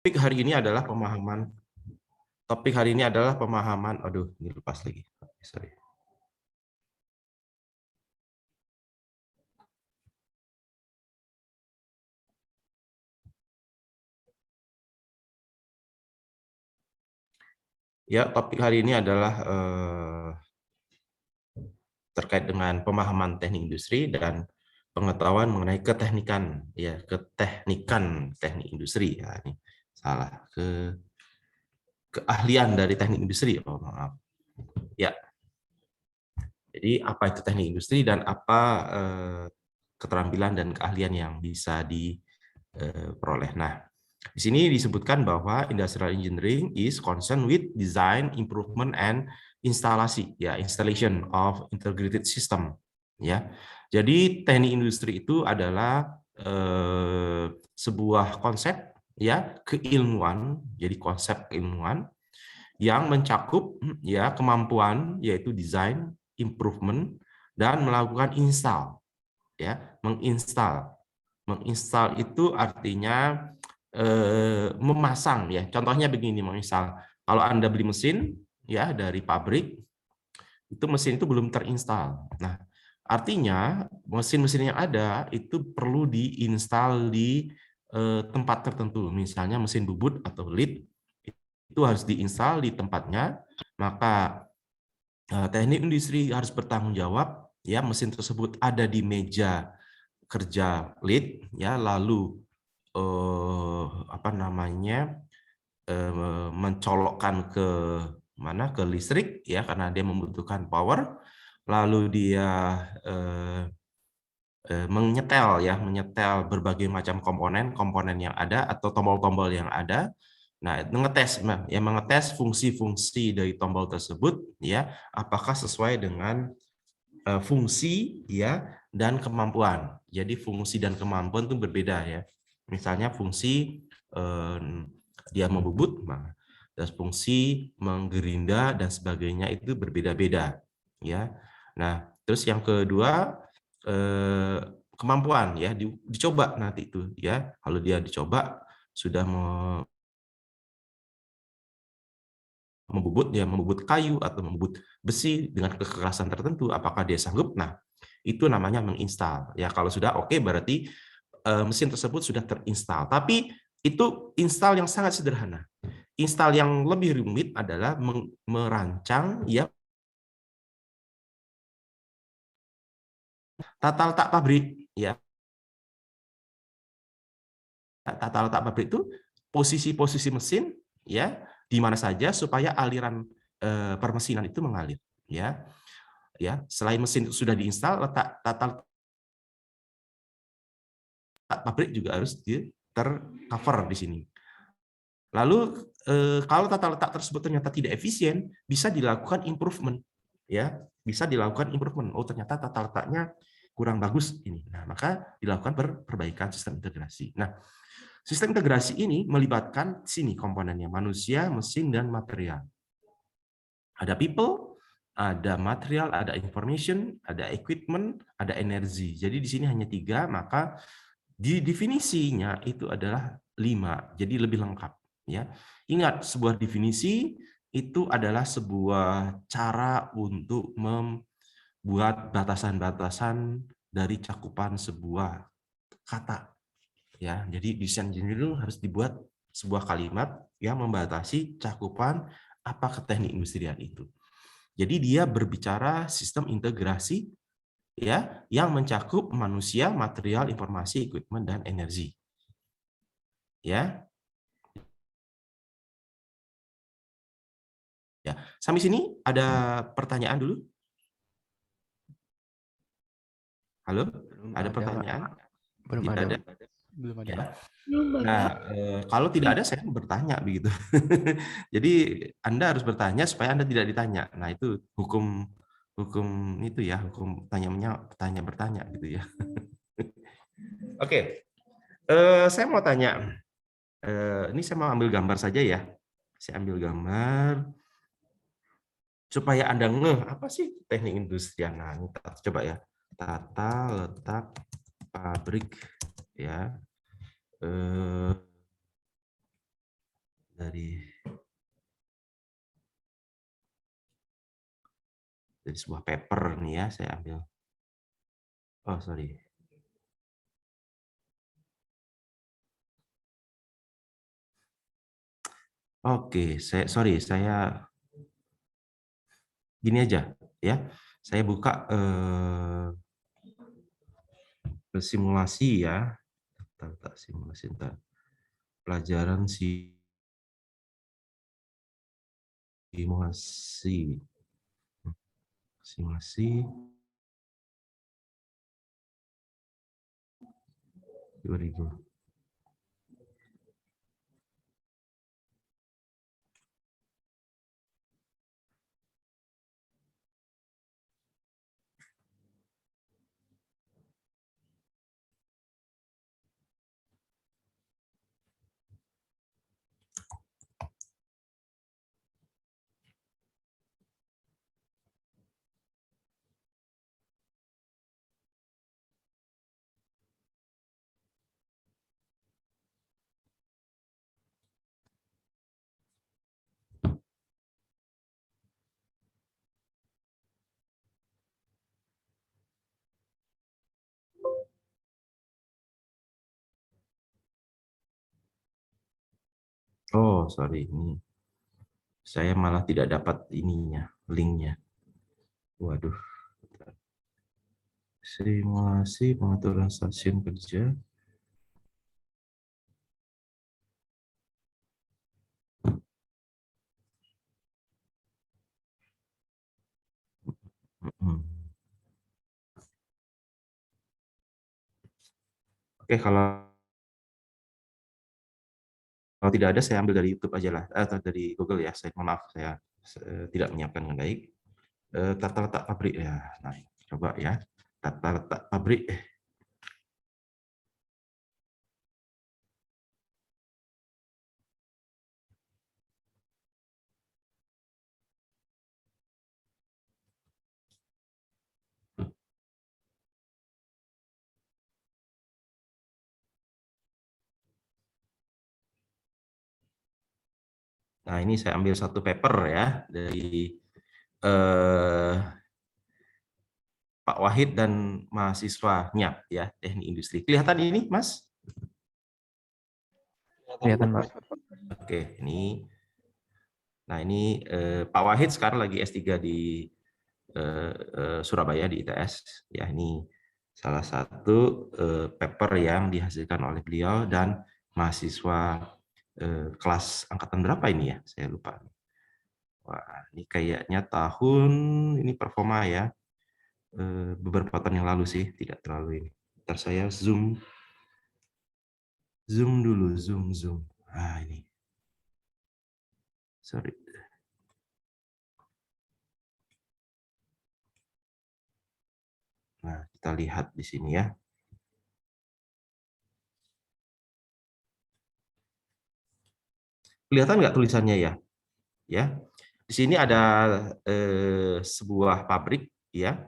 Topik hari ini adalah pemahaman. Aduh, ini lepas lagi. Sorry. Ya, topik hari ini adalah terkait dengan pemahaman teknik industri dan pengetahuan mengenai keteknikan, ya, teknik industri. Ya, ini salah, keahlian dari teknik industri. Oh, maaf. Ya, jadi apa itu teknik industri dan apa keterampilan dan keahlian yang bisa diperoleh. Nah, di sini disebutkan bahwa industrial engineering is concerned with design, improvement, and instalasi, ya, installation of integrated system, ya. Jadi teknik industri itu adalah sebuah konsep, ya, keilmuan, jadi konsep keilmuan yang mencakup, ya, kemampuan yaitu desain, improvement, dan melakukan install, ya, menginstal. Menginstal itu artinya memasang, ya. Contohnya begini, menginstal. Kalau Anda beli mesin, ya, dari pabrik, itu mesin itu belum terinstal. Nah, artinya mesin-mesin yang ada itu perlu diinstal di tempat tertentu. Misalnya mesin bubut atau lit itu harus diinstal di tempatnya. Maka teknik industri harus bertanggung jawab, ya, mesin tersebut ada di meja kerja lead, ya, lalu apa namanya, mencolokkan ke mana, ke listrik, ya, karena dia membutuhkan power, lalu dia menyetel, ya, menyetel berbagai macam komponen yang ada atau tombol-tombol yang ada. Nah, mengetes fungsi-fungsi dari tombol tersebut, ya, apakah sesuai dengan fungsi, ya, dan kemampuan. Jadi fungsi dan kemampuan itu berbeda, ya. Misalnya fungsi dia membubut, dan fungsi menggerinda dan sebagainya itu berbeda-beda, ya. Nah, terus yang kedua kemampuan, ya, dicoba nanti itu, ya. Kalau dia dicoba sudah membubut, ya, membubut kayu atau membubut besi dengan kekerasan tertentu, apakah dia sanggup? Nah, itu namanya menginstal. Ya, kalau sudah oke, berarti mesin tersebut sudah terinstal. Tapi itu install yang sangat sederhana. Install yang lebih rumit adalah merancang, ya, tata letak pabrik, ya. Tata letak pabrik itu posisi-posisi mesin, ya, di mana saja supaya aliran permesinan itu mengalir, ya. Ya, selain mesin sudah diinstal, tata pabrik juga harus tercover di sini. Lalu kalau tata letak tersebut ternyata tidak efisien, bisa dilakukan improvement, ya, bisa dilakukan improvement. Oh, ternyata tata letaknya kurang bagus ini. Nah, maka dilakukan perbaikan sistem integrasi. Nah, sistem integrasi ini melibatkan sini komponennya manusia, mesin, dan material. Ada people, ada material, ada information, ada equipment, ada energi. Jadi di sini hanya 3, maka di definisinya itu adalah 5, jadi lebih lengkap, ya. Ingat, sebuah definisi itu adalah sebuah cara untuk membuat batasan-batasan dari cakupan sebuah kata, ya. Jadi desain engineering harus dibuat sebuah kalimat yang membatasi cakupan apa ke teknik industrial itu. Jadi dia berbicara sistem integrasi, ya, yang mencakup manusia, material, informasi, equipment, dan energi. Ya. Ya. Sampai sini ada pertanyaan dulu? Halo? Belum Ada ada, Pak. pertanyaan? Belum Tidak ada, ada? Pak. Belum ada, Ya. Pak. Nah, kalau tidak ada saya bertanya begitu. Jadi Anda harus bertanya supaya Anda tidak ditanya. Nah, itu hukum hukum itu, ya, hukum tanya bertanya gitu, ya. Oke. Saya mau tanya. Ini saya mau ambil gambar saja, ya. Saya ambil gambar supaya Anda ngeh apa sih teknik industrial. Nah, ini coba, ya. Tata letak pabrik, ya. dari sebuah paper nih ya, saya ambil. Oh, sorry. Oke, saya gini aja ya. Saya buka simulasi ya. Tata simulasi, entar. Pelajaran simulasi. Simulasi 2000. Oh, sorry, ini saya malah tidak dapat ininya, linknya. Waduh. Simulasi pengaturan stasiun kerja. Oke, kalau tidak ada, saya ambil dari YouTube aja lah, atau dari Google ya. Saya mohon maaf, saya tidak menyiapkan dengan baik. Tata letak pabrik ya. Nah, coba ya. Tata letak pabrik. Nah, ini saya ambil satu paper ya dari Pak Wahid dan mahasiswanya ya, teknik industri. Kelihatan ini, Mas? Kelihatan, Pak. Oke, ini. Nah, ini Pak Wahid sekarang lagi S3 di Surabaya di ITS. Ya, ini salah satu paper yang dihasilkan oleh beliau dan mahasiswa kelas angkatan berapa ini ya? Saya lupa. Wah, ini kayaknya tahun ini performa ya. Beberapa tahun yang lalu sih, tidak terlalu ini. Ntar saya zoom dulu, zoom. Ah, ini. Sorry. Nah, kita lihat di sini ya. Kelihatan nggak tulisannya ya? Ya. Di sini ada sebuah pabrik ya.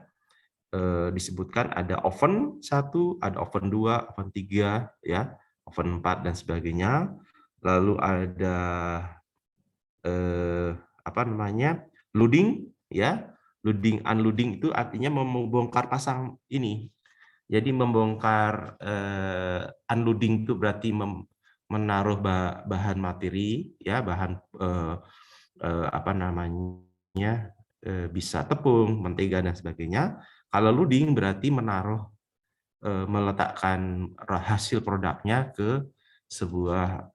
Disebutkan ada oven 1, ada oven 2, oven 3 ya, oven 4 dan sebagainya. Lalu ada apa namanya? Loading ya. Loading unloading itu artinya membongkar pasang ini. Jadi membongkar unloading itu berarti menaruh bahan materi ya, bahan apa namanya? Bisa tepung, mentega dan sebagainya. Kalau loading berarti menaruh meletakkan hasil produknya ke sebuah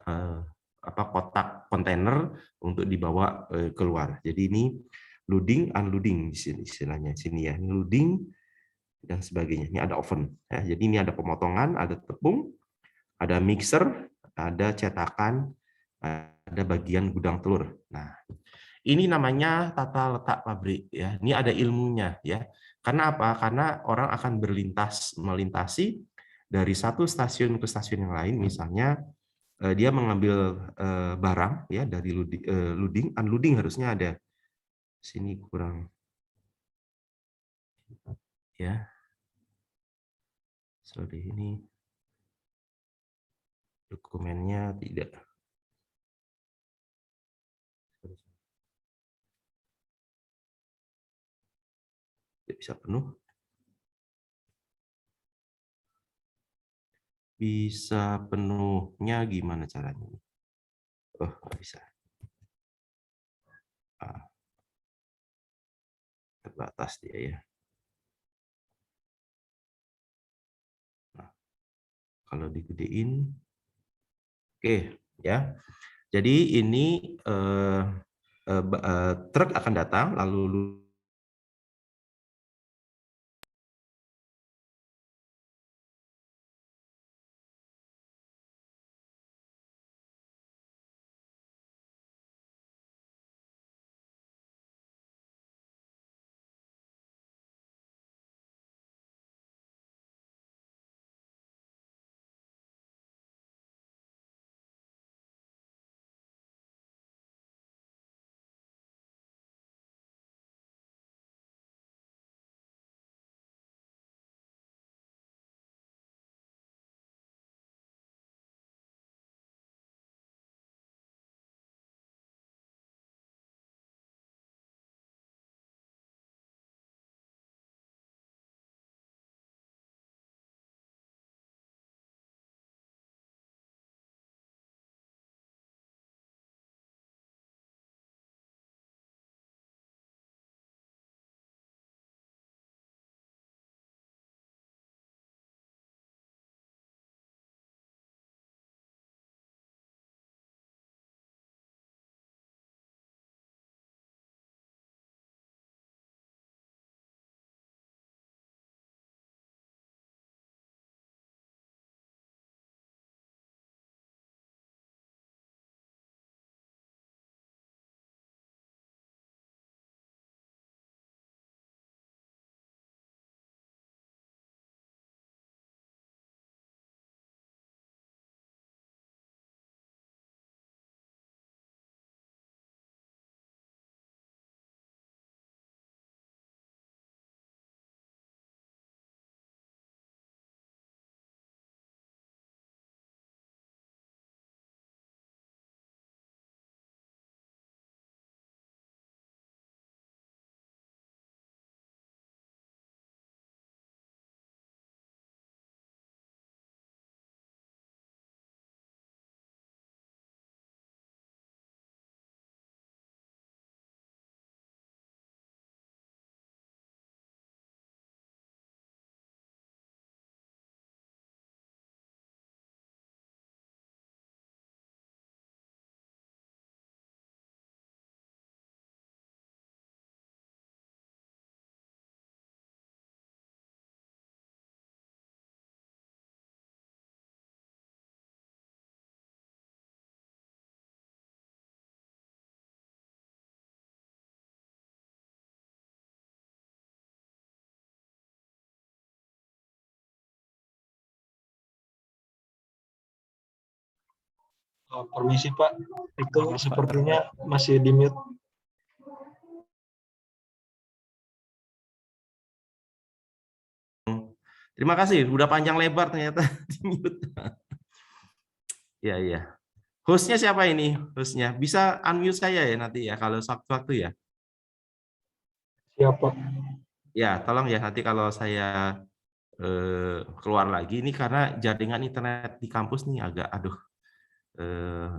apa kotak kontainer untuk dibawa keluar. Jadi ini loading unloading di sini istilahnya sini ya. Ini loading dan sebagainya. Ini ada oven ya. Jadi ini ada pemotongan, ada tepung, ada mixer, ada cetakan, ada bagian gudang telur. Nah, ini namanya tata letak pabrik ya. Ini ada ilmunya ya. Karena apa? Karena orang akan melintasi dari satu stasiun ke stasiun yang lain. Misalnya dia mengambil barang ya dari loading, unloading harusnya ada. Sini kurang ya. Sorry, ini dokumennya tidak. Bisa penuh. Bisa penuhnya gimana caranya? Oh, nggak bisa. Terbatas dia ya. Nah, kalau digedein, oke ya. Jadi ini truk akan datang lalu Permisi Pak, itu sepertinya masih di mute. terima kasih, udah panjang lebar ternyata di mute. Ya, ya. Hostnya siapa ini? Hostnya bisa unmute saya ya nanti ya kalau waktu ya. Siapa? Ya, tolong ya nanti kalau saya keluar lagi ini karena jaringan internet di kampus nih agak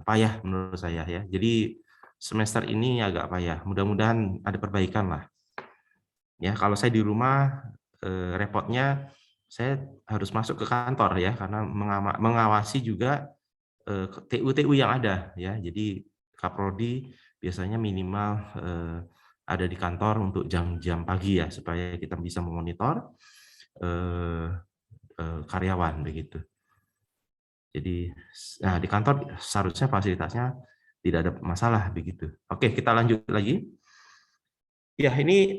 payah menurut saya ya. Jadi semester ini agak payah. Mudah-mudahan ada perbaikan lah. Ya, kalau saya di rumah repotnya saya harus masuk ke kantor ya karena mengawasi juga TU-TU yang ada ya. Jadi Kaprodi biasanya minimal ada di kantor untuk jam-jam pagi ya supaya kita bisa memonitor karyawan begitu. Jadi nah di kantor seharusnya fasilitasnya tidak ada masalah begitu. Oke, kita lanjut lagi. Ya, ini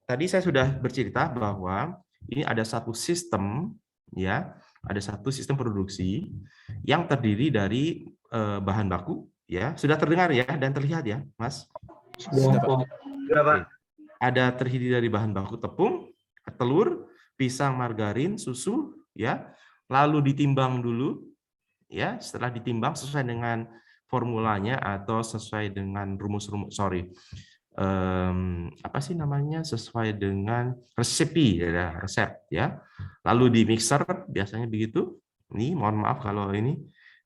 tadi saya sudah bercerita bahwa ini ada satu sistem ya, ada satu sistem produksi yang terdiri dari bahan baku ya. Sudah terdengar ya dan terlihat ya, Mas? Sudah Pak. Oke. Ada terdiri dari bahan baku tepung, telur, pisang, margarin, susu ya. Lalu ditimbang dulu ya, setelah ditimbang sesuai dengan formulanya atau sesuai dengan rumus-rumus, apa sih namanya, sesuai dengan resep ya. Lalu di mixer biasanya begitu. Ini mohon maaf kalau ini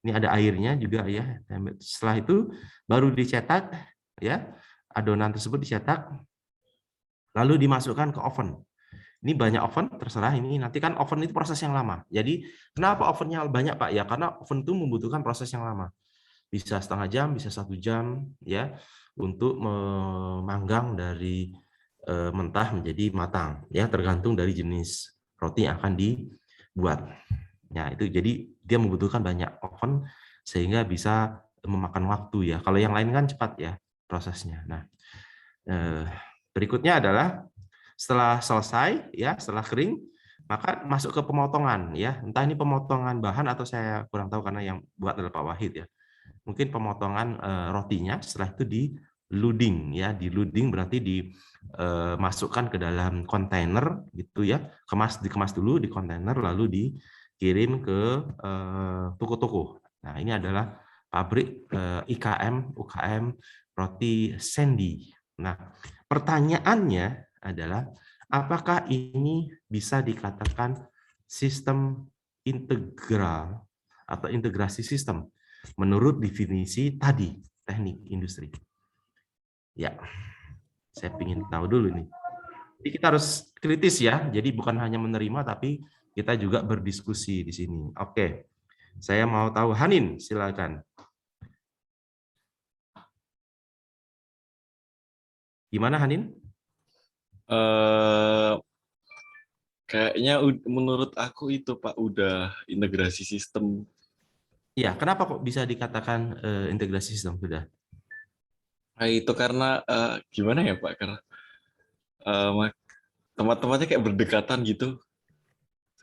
ada airnya juga ya. Setelah itu baru dicetak ya, adonan tersebut dicetak lalu dimasukkan ke oven. Ini banyak oven, terserah ini. Nanti kan oven itu proses yang lama. Jadi kenapa ovennya banyak Pak? Ya karena oven itu membutuhkan proses yang lama. Bisa setengah jam, bisa 1 jam ya untuk memanggang dari mentah menjadi matang. Ya tergantung dari jenis roti yang akan dibuat. Ya itu jadi dia membutuhkan banyak oven sehingga bisa memakan waktu ya. Kalau yang lain kan cepat ya prosesnya. Nah berikutnya adalah setelah selesai ya, setelah kering, maka masuk ke pemotongan ya. Entah ini pemotongan bahan atau saya kurang tahu karena yang buat adalah Pak Wahid ya. Mungkin pemotongan rotinya, setelah itu di loading ya, di loading berarti dimasukkan ke dalam kontainer gitu ya, dikemas dulu di kontainer lalu dikirim ke toko-toko. Nah ini adalah pabrik IKM UKM roti Sandy. Nah pertanyaannya adalah apakah ini bisa dikatakan sistem integral atau integrasi sistem menurut definisi tadi teknik industri? Ya, saya ingin tahu dulu nih. Jadi kita harus kritis ya. Jadi bukan hanya menerima tapi kita juga berdiskusi di sini. Oke. Saya mau tahu Hanin, silakan. Gimana Hanin? Kayaknya menurut aku itu Pak udah integrasi sistem. Iya, kenapa kok bisa dikatakan integrasi sistem sudah? Nah, itu karena gimana ya Pak? Karena tempat-tempatnya kayak berdekatan gitu,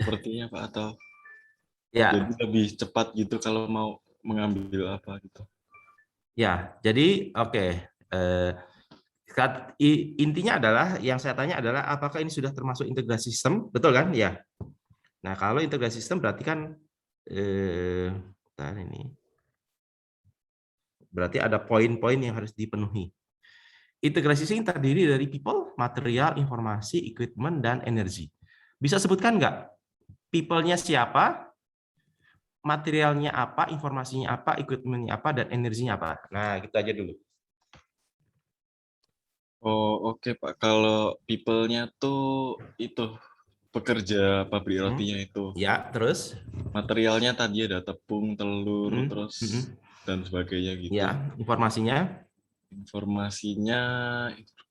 sepertinya Pak, atau Ya, jadi lebih cepat gitu kalau mau mengambil apa gitu. ya. Jadi oke. Intinya adalah yang saya tanya adalah apakah ini sudah termasuk integrasi sistem, betul kan? Ya. Nah kalau integrasi sistem berarti kan ini berarti ada poin-poin yang harus dipenuhi. Integrasi sistem terdiri dari people, material, informasi, equipment, dan energi. Bisa sebutkan nggak? People-nya siapa, materialnya apa, informasinya apa, equipment-nya apa, dan energinya apa. Nah, gitu aja dulu. Oh oke Pak, kalau people-nya tuh itu pekerja pabrik rotinya itu. Ya, terus? Materialnya tadi ada tepung, telur, terus dan sebagainya gitu. Ya, informasinya? Informasinya untuk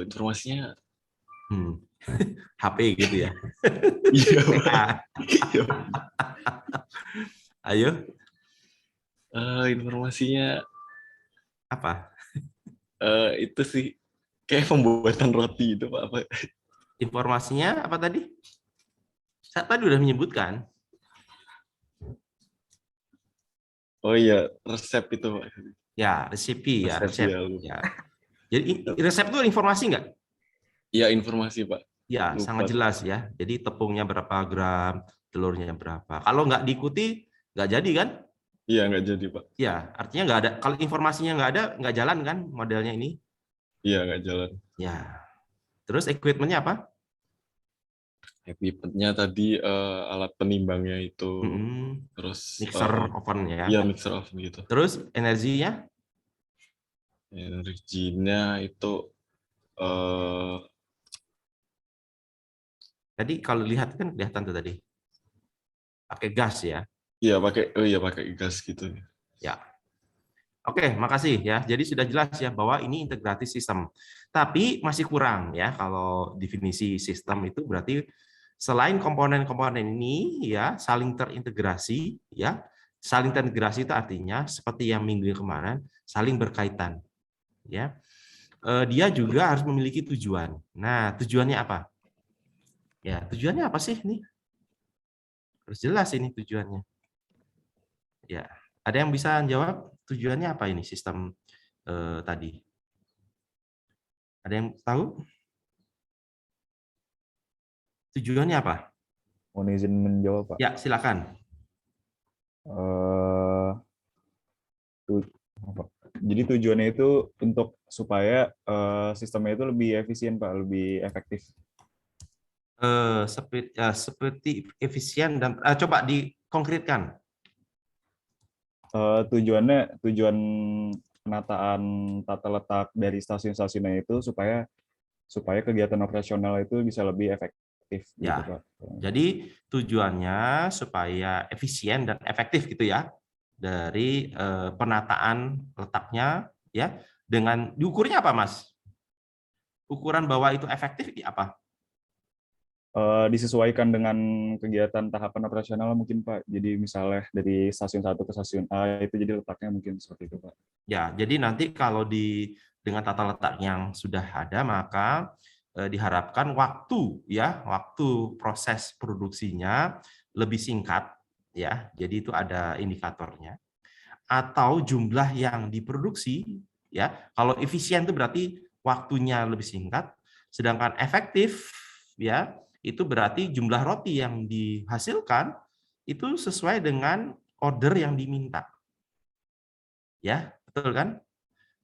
informasinya HP gitu ya. iya Ayo. Informasinya Apa? itu sih kayak pembuatan roti itu Pak, apa? Informasinya apa tadi? Saya tadi udah menyebutkan. Oh iya, resep itu Pak. Ya, resepi ya, resep. Ya. Jadi resep itu informasi nggak? Iya, informasi Pak. Ya, Lupa. sangat jelas ya. Jadi tepungnya berapa gram, telurnya berapa. Kalau nggak diikuti, nggak jadi kan? Iya, nggak jadi Pak. Ya, artinya nggak ada. Kalau informasinya nggak ada, nggak jalan kan modelnya ini? Iya, nggak jalan. Ya. Terus equipment-nya apa? Equipment-nya tadi alat penimbangnya itu, terus mixer oven ya. Iya, mixer oven gitu. Terus energinya? Energinya itu tadi kalau lihat kan kelihatan tuh tadi. Pakai gas ya. Iya, pakai gas gitu. Ya. Oke, makasih ya. Jadi sudah jelas ya bahwa ini integrasi sistem. Tapi masih kurang ya kalau definisi sistem itu berarti selain komponen-komponen ini ya saling terintegrasi ya. Saling terintegrasi itu artinya seperti yang minggu kemarin saling berkaitan ya. Dia juga harus memiliki tujuan. Nah, tujuannya apa? Ya, tujuannya apa sih ini? Harus jelas ini tujuannya. Ya, ada yang bisa jawab tujuannya apa ini sistem tadi? Ada yang tahu? Tujuannya apa? Mohon izin menjawab, Pak. Ya, silakan. Jadi tujuannya itu untuk supaya sistemnya itu lebih efisien, Pak, lebih efektif. Seperti efisien dan coba dikonkretkan. Tujuan penataan tata letak dari stasiun-stasiunnya itu supaya kegiatan operasional itu bisa lebih efektif, gitu, Ya. Pak. Jadi tujuannya supaya efisien dan efektif gitu ya dari penataan letaknya ya. Dengan diukurnya apa, Mas? Ukuran bahwa itu efektif apa? Disesuaikan dengan kegiatan tahapan operasional mungkin, Pak. Jadi misalnya dari stasiun 1 ke stasiun A itu jadi letaknya mungkin seperti itu, Pak. Ya, jadi nanti kalau dengan tata letak yang sudah ada maka diharapkan waktu proses produksinya lebih singkat ya. Jadi itu ada indikatornya. Atau jumlah yang diproduksi ya. Kalau efisien itu berarti waktunya lebih singkat, sedangkan efektif ya itu berarti jumlah roti yang dihasilkan itu sesuai dengan order yang diminta. Ya, betul kan?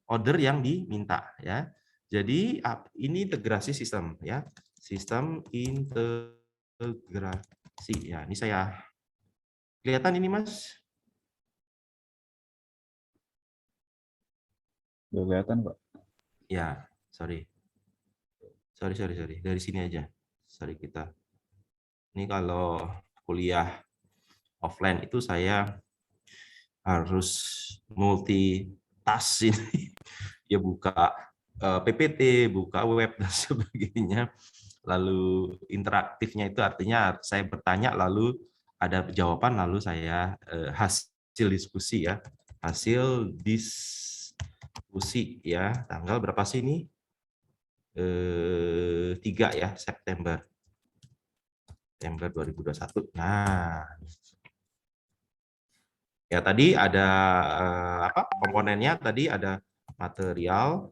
Order yang diminta ya. Jadi ini integrasi sistem ya. Sistem integrasi ya. Ini saya kelihatan ini, Mas? Udah kelihatan, Pak. Ya, sorry. Dari sini aja. Sorry kita. Ini kalau kuliah offline itu saya harus multitask ini. Ya buka PPT, buka web dan sebagainya. Lalu interaktifnya itu artinya saya bertanya lalu ada jawaban lalu saya hasil diskusi ya. Hasil diskusi ya. Tanggal berapa sih ini? 3 ya, September 2021. Nah, ya tadi ada komponennya tadi ada material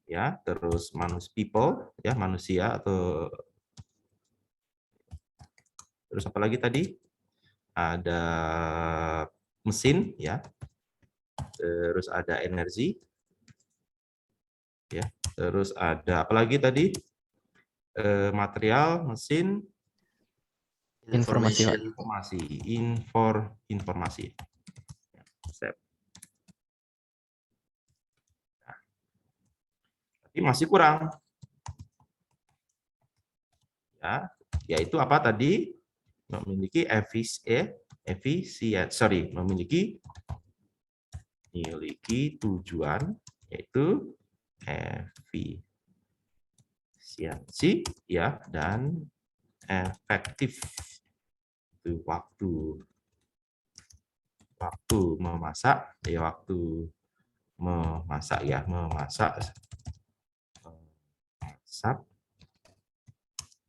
ya, terus people ya, manusia atau terus apa lagi tadi? Ada mesin ya. Terus ada energi ya. Terus ada apa lagi tadi? Material, mesin, informasi. Nah, tapi masih kurang. Ya, yaitu apa tadi? Memiliki memiliki tujuan yaitu efisiensi ya dan efektif. Itu waktu memasak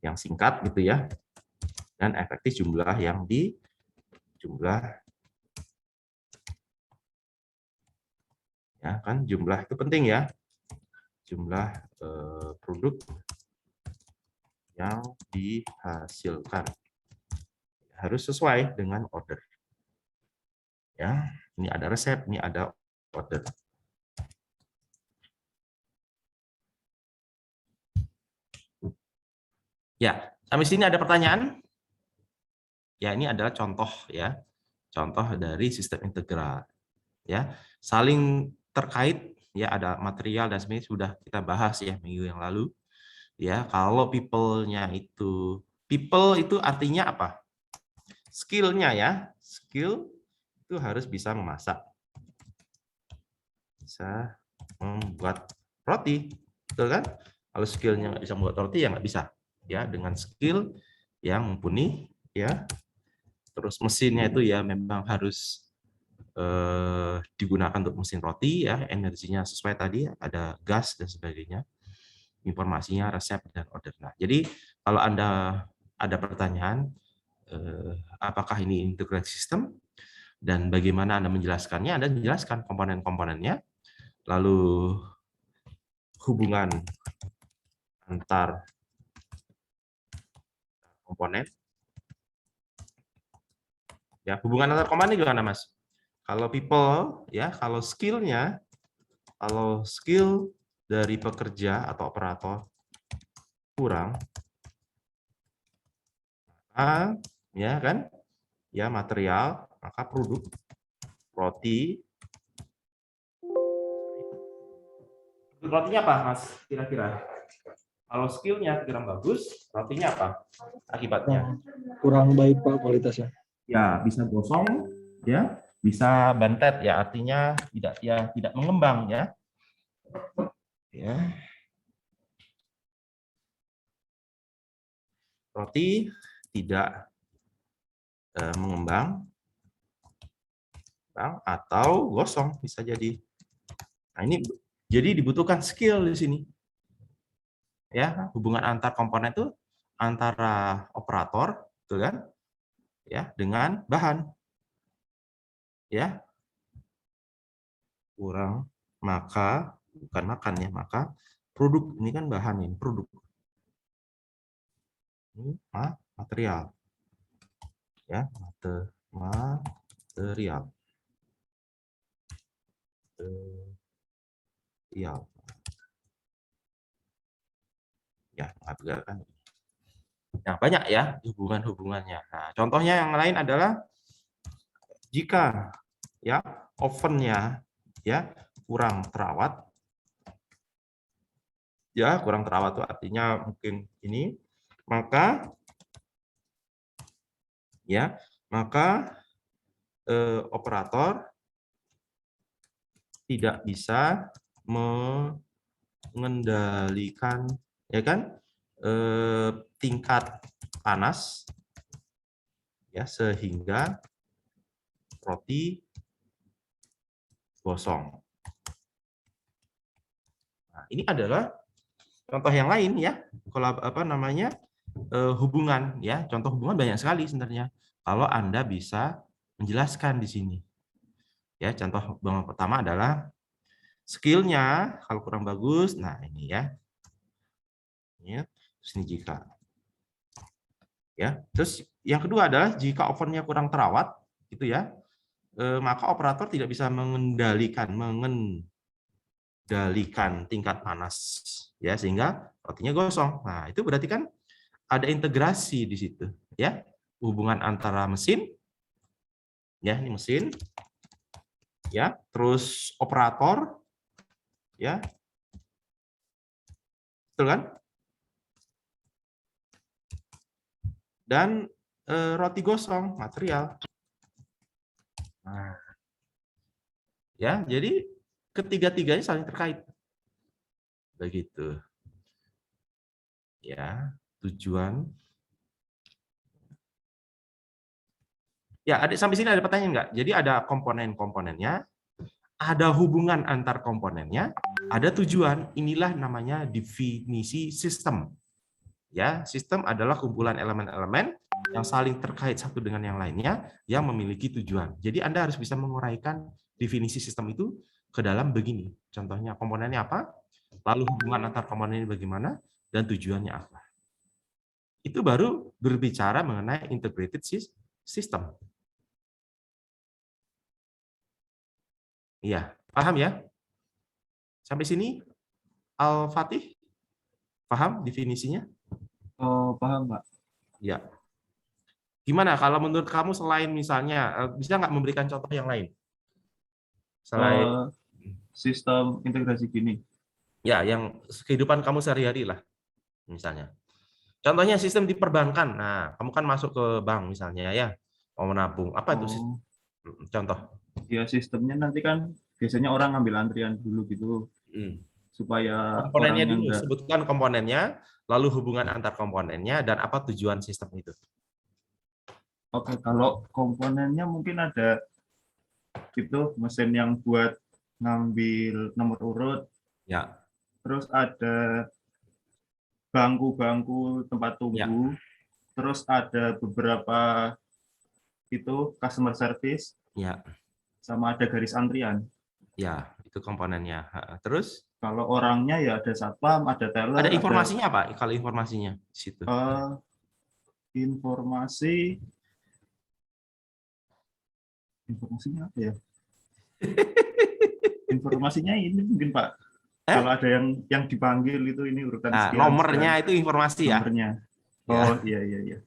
yang singkat gitu ya, dan efektif jumlah ya kan, jumlah itu penting ya, jumlah produk yang dihasilkan harus sesuai dengan order ya. Ini ada resep, ini ada order. Ya, sampai sini ada pertanyaan? Ya, ini adalah contoh ya. Contoh dari sistem integral. Ya, saling terkait ya, ada material dan sebagainya sudah kita bahas ya minggu yang lalu. Ya, kalau people-nya itu artinya apa? Skill-nya ya. Skill itu harus bisa memasak. Bisa membuat roti, betul kan? Kalau skill-nya nggak bisa membuat roti ya nggak bisa. Ya, dengan skill yang mumpuni ya. Terus mesinnya itu ya memang harus digunakan untuk mesin roti ya, energinya sesuai tadi ada gas dan sebagainya. Informasinya resep dan order. Nah, jadi kalau Anda ada pertanyaan apakah ini integrasi sistem dan bagaimana Anda menjelaskannya, Anda menjelaskan komponen-komponennya, lalu hubungan antar komponen. Ya, hubungan antar komponen gimana, Mas? Kalau people, ya, kalau skill-nya, kalau skill dari pekerja atau operator kurang, ya kan, ya material, maka produk roti. Rotinya apa, Mas? Kira-kira? Kalau skill-nya kurang bagus, rotinya apa akibatnya? Kurang baik Pak kualitasnya. Ya, bisa gosong, ya, bisa bantet, ya, artinya tidak mengembang, ya. Ya. Roti tidak mengembang atau gosong bisa jadi. Nah, ini jadi dibutuhkan skill di sini. Ya, hubungan antar komponen itu antara operator, betul kan? Ya, dengan bahan. Ya. Kurang, maka bukan makan ya, maka produk ini kan bahan ini, produk. Ini material. Ya, material. Material. Ya, kan. Nah, banyak ya hubungan-hubungannya. Nah, contohnya yang lain adalah jika ya ovennya ya kurang terawat, ya kurang terawat itu artinya mungkin ini, maka operator tidak bisa mengendalikan ya kan tingkat panas ya sehingga roti gosong. Nah, ini adalah contoh yang lain ya, kalau hubungan ya, contoh hubungan banyak sekali sebenarnya. Kalau Anda bisa menjelaskan di sini. Ya, contoh hubungan pertama adalah skill-nya kalau kurang bagus. Nah, ini ya. Ya, terus ini jika. Ya, terus yang kedua adalah jika ovennya kurang terawat gitu ya. Maka operator tidak bisa mengendalikan tingkat panas ya sehingga rotinya gosong. Nah, itu berarti kan ada integrasi di situ ya. Hubungan antara mesin ya, ini mesin ya, terus operator ya. Betul kan? Dan roti gosong, material. Nah, ya, jadi ketiga-tiganya saling terkait. Begitu. Ya, tujuan. Ya, sampai sini ada pertanyaan nggak? Jadi ada komponen-komponennya, ada hubungan antar komponennya, ada tujuan. Inilah namanya definisi sistem. Ya, sistem adalah kumpulan elemen-elemen yang saling terkait satu dengan yang lainnya yang memiliki tujuan. Jadi Anda harus bisa menguraikan definisi sistem itu ke dalam begini. Contohnya komponennya apa? Lalu hubungan antar komponen ini bagaimana dan tujuannya apa. Itu baru berbicara mengenai integrated system. Iya, paham ya? Sampai sini Al-Fatih paham definisinya? Oh, paham, Pak. Ya. Gimana kalau menurut kamu selain misalnya bisa nggak memberikan contoh yang lain? Selain Sistem integrasi gini. ya yang kehidupan kamu sehari-hari lah misalnya. Contohnya sistem di perbankan. Nah, kamu kan masuk ke bank misalnya ya, mau menabung. Apa itu contoh? Ya sistemnya nanti kan biasanya orang ngambil antrian dulu gitu supaya Komponennya orangnya dulu, enggak. sebutkan komponennya, lalu hubungan antar komponennya dan apa tujuan sistem itu. Oke, kalau komponennya mungkin ada itu mesin yang buat ngambil nomor urut. Ya. Terus ada bangku-bangku tempat tunggu. Ya. Terus ada beberapa itu customer service. Ya. Sama ada garis antrian. Ya, itu komponennya. Terus? Kalau orangnya ya ada satpam, ada teller. Ada informasinya apa? Kalau informasinya di situ. Informasinya apa ya? Informasinya ini mungkin Pak. Eh? Kalau ada yang dipanggil itu ini urutan Nah, sekian. nomornya itu informasi ya. Nomornya. Ya. Oh iya.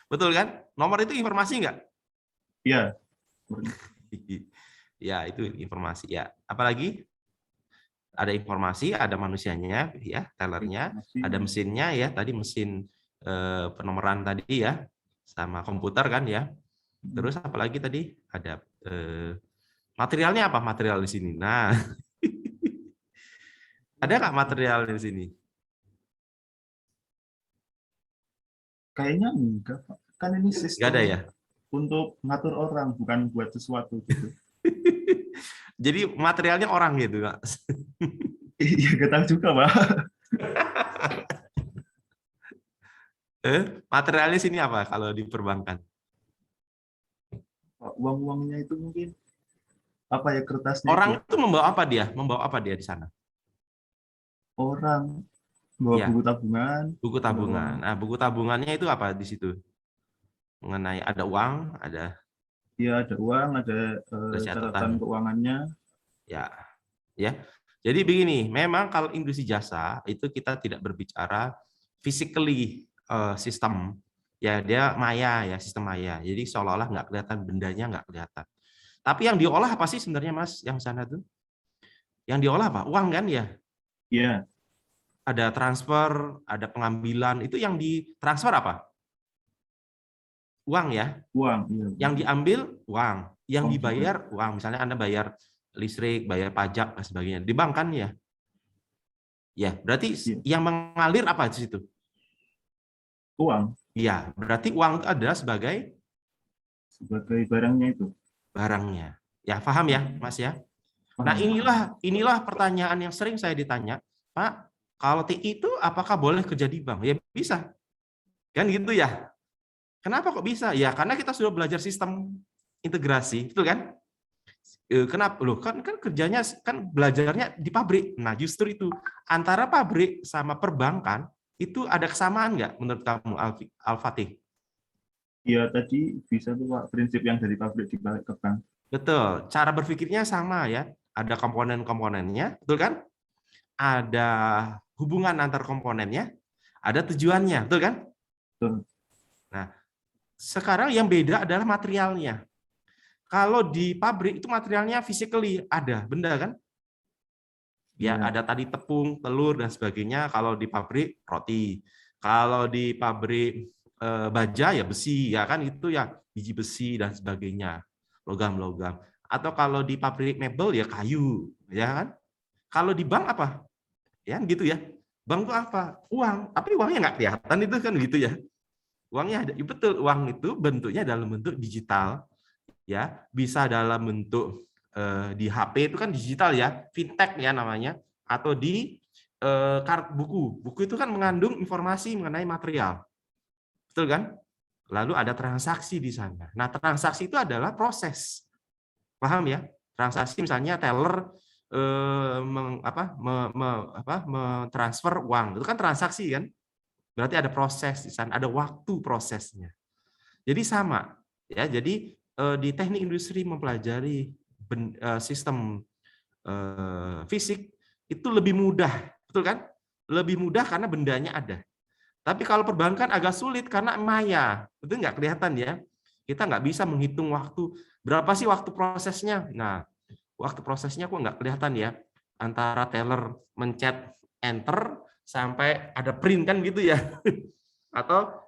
Betul kan? Nomor itu informasi nggak? Iya. Ya, itu informasi ya. Apalagi ada informasi, ada manusianya ya, tellernya, ada mesinnya ya, tadi mesin penomoran tadi ya, sama komputer kan ya. Terus apalagi tadi ada materialnya apa? Material di sini. Nah, ada nggak material di sini? Kayaknya enggak, Pak. Kan ini sistem Nggak ada ya? untuk ngatur orang, bukan buat sesuatu gitu. Jadi materialnya orang gitu, Kak. Iya, nggak tahu juga, Pak. Materialnya sini apa kalau di perbankan? Uang-uangnya itu mungkin apa ya, kertasnya Orang itu. itu membawa apa dia? Membawa apa dia di sana? Orang bawa Ya. buku tabungan. Buku tabungan. Nah, buku tabungannya itu apa di situ? Mengenai ada uang, ada Iya, ada uang, ada catatan keuangannya. Ya. Jadi begini, memang kalau industri jasa itu kita tidak berbicara physically sistem. Ya, dia maya ya, sistem maya. Jadi seolah-olah nggak kelihatan, bendanya nggak kelihatan. Tapi yang diolah apa sih sebenarnya, Mas, yang sana tuh? Yang diolah apa? Uang kan ya? Iya. Ada transfer, ada pengambilan. Itu yang ditransfer apa? Uang ya? Uang. Iya. Yang diambil uang, yang Uang dibayar uang. Misalnya Anda bayar listrik, bayar pajak dan sebagainya. Di bank kan ya? Ya, berarti Iya. yang mengalir apa di situ? Uang. Iya, berarti uang itu adalah sebagai barangnya itu. Barangnya. Ya, paham ya, Mas ya? Nah, inilah pertanyaan yang sering saya ditanya, Pak, kalau TI itu apakah boleh kerja di bank? Ya bisa. Kan gitu ya. Kenapa kok bisa? Ya karena kita sudah belajar sistem integrasi, betul kan? Kenapa? Loh, kan kerjanya kan belajarnya di pabrik. Nah, justru itu antara pabrik sama perbankan itu ada kesamaan nggak menurut kamu, Al-Fatih? Iya, tadi bisa tuh Pak, prinsip yang dari pabrik dibalik ke bank. Betul, cara berpikirnya sama ya. Ada komponen-komponennya, betul kan? Ada hubungan antar komponennya, ada tujuannya, betul kan? Betul. Nah, sekarang yang beda adalah materialnya. Kalau di pabrik itu materialnya physically ada, benda kan? Ya, ada tadi tepung, telur dan sebagainya. Kalau di pabrik roti. Kalau di pabrik baja ya besi, ya kan itu ya biji besi dan sebagainya. Logam-logam. Atau kalau di pabrik mebel ya kayu, ya kan? Kalau di bank apa? Ya gitu ya. Bank itu apa? Uang. Tapi uangnya nggak kelihatan itu kan gitu ya. Uangnya ada. Ya, betul, uang itu bentuknya dalam bentuk digital. Ya, bisa dalam bentuk di HP itu kan digital ya, fintech ya namanya, atau di buku. Buku itu kan mengandung informasi mengenai material. Betul kan? Lalu ada transaksi di sana. Nah, transaksi itu adalah proses. Paham ya? Transaksi misalnya teller mentransfer uang. Itu kan transaksi kan? Berarti ada proses di sana, ada waktu prosesnya. Jadi sama ya. Jadi di teknik industri mempelajari sistem fisik itu lebih mudah, betul kan? Lebih mudah karena bendanya ada. Tapi kalau perbankan agak sulit karena maya, itu nggak kelihatan ya. Kita nggak bisa menghitung waktu, berapa sih waktu prosesnya. Nah, waktu prosesnya kok nggak kelihatan ya. Antara teller mencet enter sampai ada print kan gitu ya. Atau